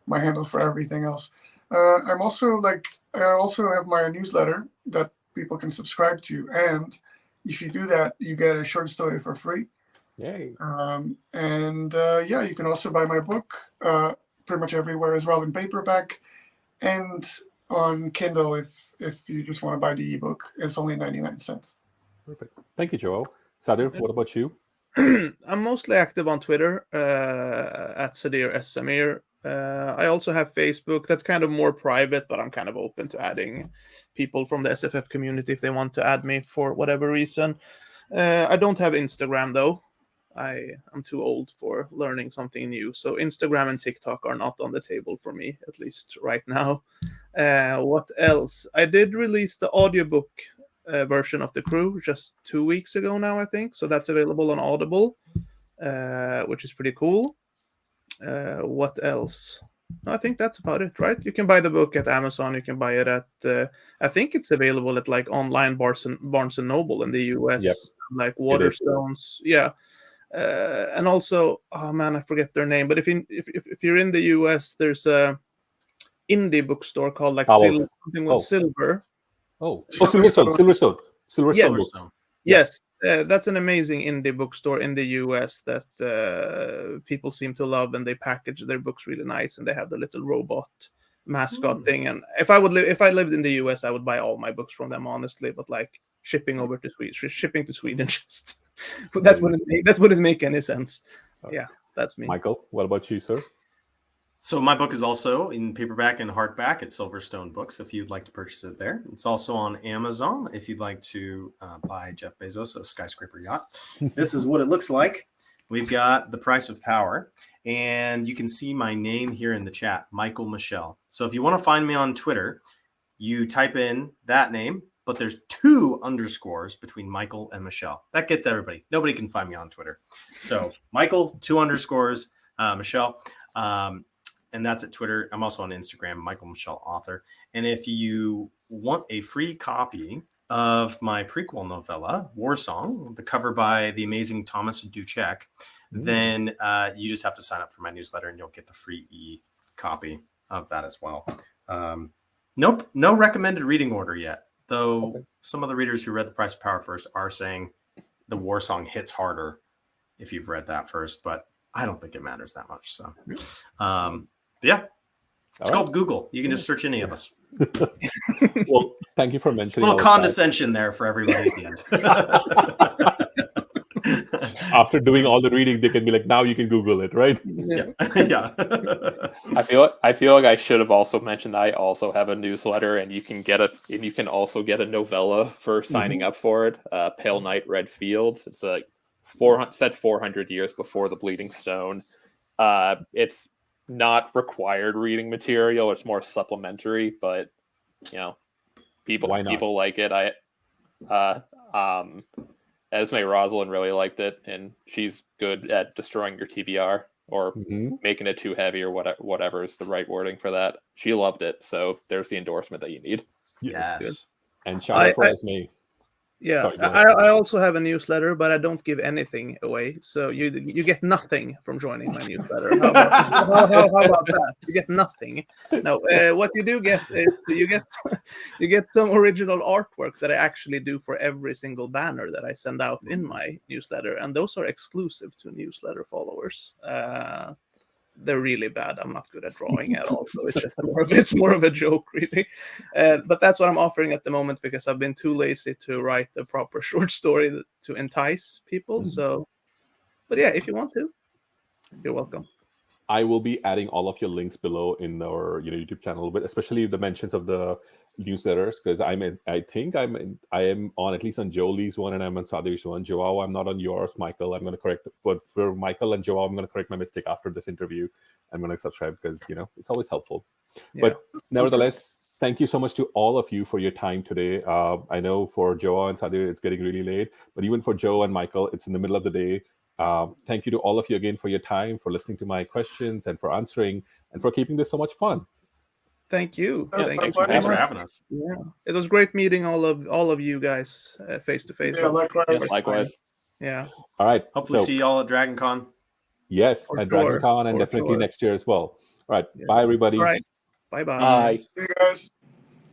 handle for everything else. I also have my newsletter that people can subscribe to, and if you do that, you get a short story for free. Yay! You can also buy my book pretty much everywhere as well in paperback, and on Kindle if you just want to buy the ebook. It's only 99 cents. Perfect. Thank you, Joao. Sadir, what about you? I'm mostly active on Twitter at Sadir Samir. I also have Facebook. That's kind of more private, but I'm kind of open to adding people from the SFF community if they want to add me for whatever reason. I don't have Instagram though. I'm too old for learning something new. So Instagram and TikTok are not on the table for me, at least right now. What else? I did release the audiobook version of The Crew just 2 weeks ago now, I think. So that's available on Audible, which is pretty cool. What else? I think that's about it, right? You can buy the book at Amazon. You can buy it at, I think it's available at like online Barnes and Noble in the US, Yep. like It is. Waterstones. Yeah. And also, oh man, I forget their name. But if you're in the US, there's a indie bookstore called like Owls. something with Silver. Silverstone books. Silverstone. Yeah. Yes, that's an amazing indie bookstore in the US that people seem to love, and they package their books really nice, and they have the little robot mascot thing. And if I lived in the US, I would buy all my books from them, honestly. But like shipping over to Sweden, just that wouldn't make any sense. Yeah, that's me. Michael, what about you, sir? So my book is also in paperback and hardback at Silverstone Books if you'd like to purchase it there. It's also on Amazon if you'd like to buy Jeff Bezos a skyscraper yacht. This is what it looks like. We've got The Price of Power, and you can see my name here in the chat, Michael Michel. So if you want to find me on Twitter, you type in that name, but there's 2 underscores between Michael and Michel. That gets everybody. Nobody can find me on Twitter. So Michael, 2 underscores, Michel. And that's at Twitter. I'm also on Instagram, Michael Michel Author. And if you want a free copy of my prequel novella, War Song, the cover by the amazing Thomas Duchek, then you just have to sign up for my newsletter and you'll get the free e-copy of that as well. Nope, no recommended reading order yet, though some of the readers who read The Price of Power first are saying the War Song hits harder if you've read that first, but I don't think it matters that much. So, yeah, it's called Google. You can just search any of us. Well, thank you for mentioning. A little condescension there for everybody at the end. After doing all the reading, they can be like, now you can Google it, right? Yeah. I feel like I should have also mentioned I also have a newsletter, and you can also get a novella for signing up for it. Pale Night, Red Fields. It's like 400 years before the Bleeding Stone. It's not required reading material. It's more supplementary, but people like it. Esme Rosalind really liked it, and she's good at destroying your TBR or making it too heavy or whatever is the right wording for that. She loved it, so there's the endorsement that you need. Yes. And shout out for Esme. Yeah, Sorry, I also have a newsletter, but I don't give anything away. So you get nothing from joining my newsletter. How about that? You get nothing. No, what you do get is you get some original artwork that I actually do for every single banner that I send out in my newsletter, and those are exclusive to newsletter followers. They're really bad. I'm not good at drawing at all, so it's more of a joke, really. But that's what I'm offering at the moment because I've been too lazy to write a proper short story to entice people. So, but yeah, if you want to, you're welcome. I will be adding all of your links below in our YouTube channel, but especially the mentions of the newsletters, because I am on at least on Jolie's one and I'm on Sadir's one. Joao, I'm not on yours. Michael, I'm going to correct, but for Michael and Joao, I'm going to correct my mistake after this interview. I'm going to subscribe because it's always helpful. Yeah. But nevertheless, thank you so much to all of you for your time today. I know for Joao and Sadir, it's getting really late, but even for Joe and Michael, it's in the middle of the day. Thank you to all of you again for your time, for listening to my questions, and for answering, and for keeping this so much fun. Thank you. Thanks for having us. Yeah, it was great meeting all of you guys face to face. Yeah, likewise. Likewise. Yeah. All right. Hopefully see you all at Dragon Con. Yes, at Dragon Con, and definitely next year as well. All right. Yeah. Bye, everybody. All right. Bye-bye. Bye. See you guys.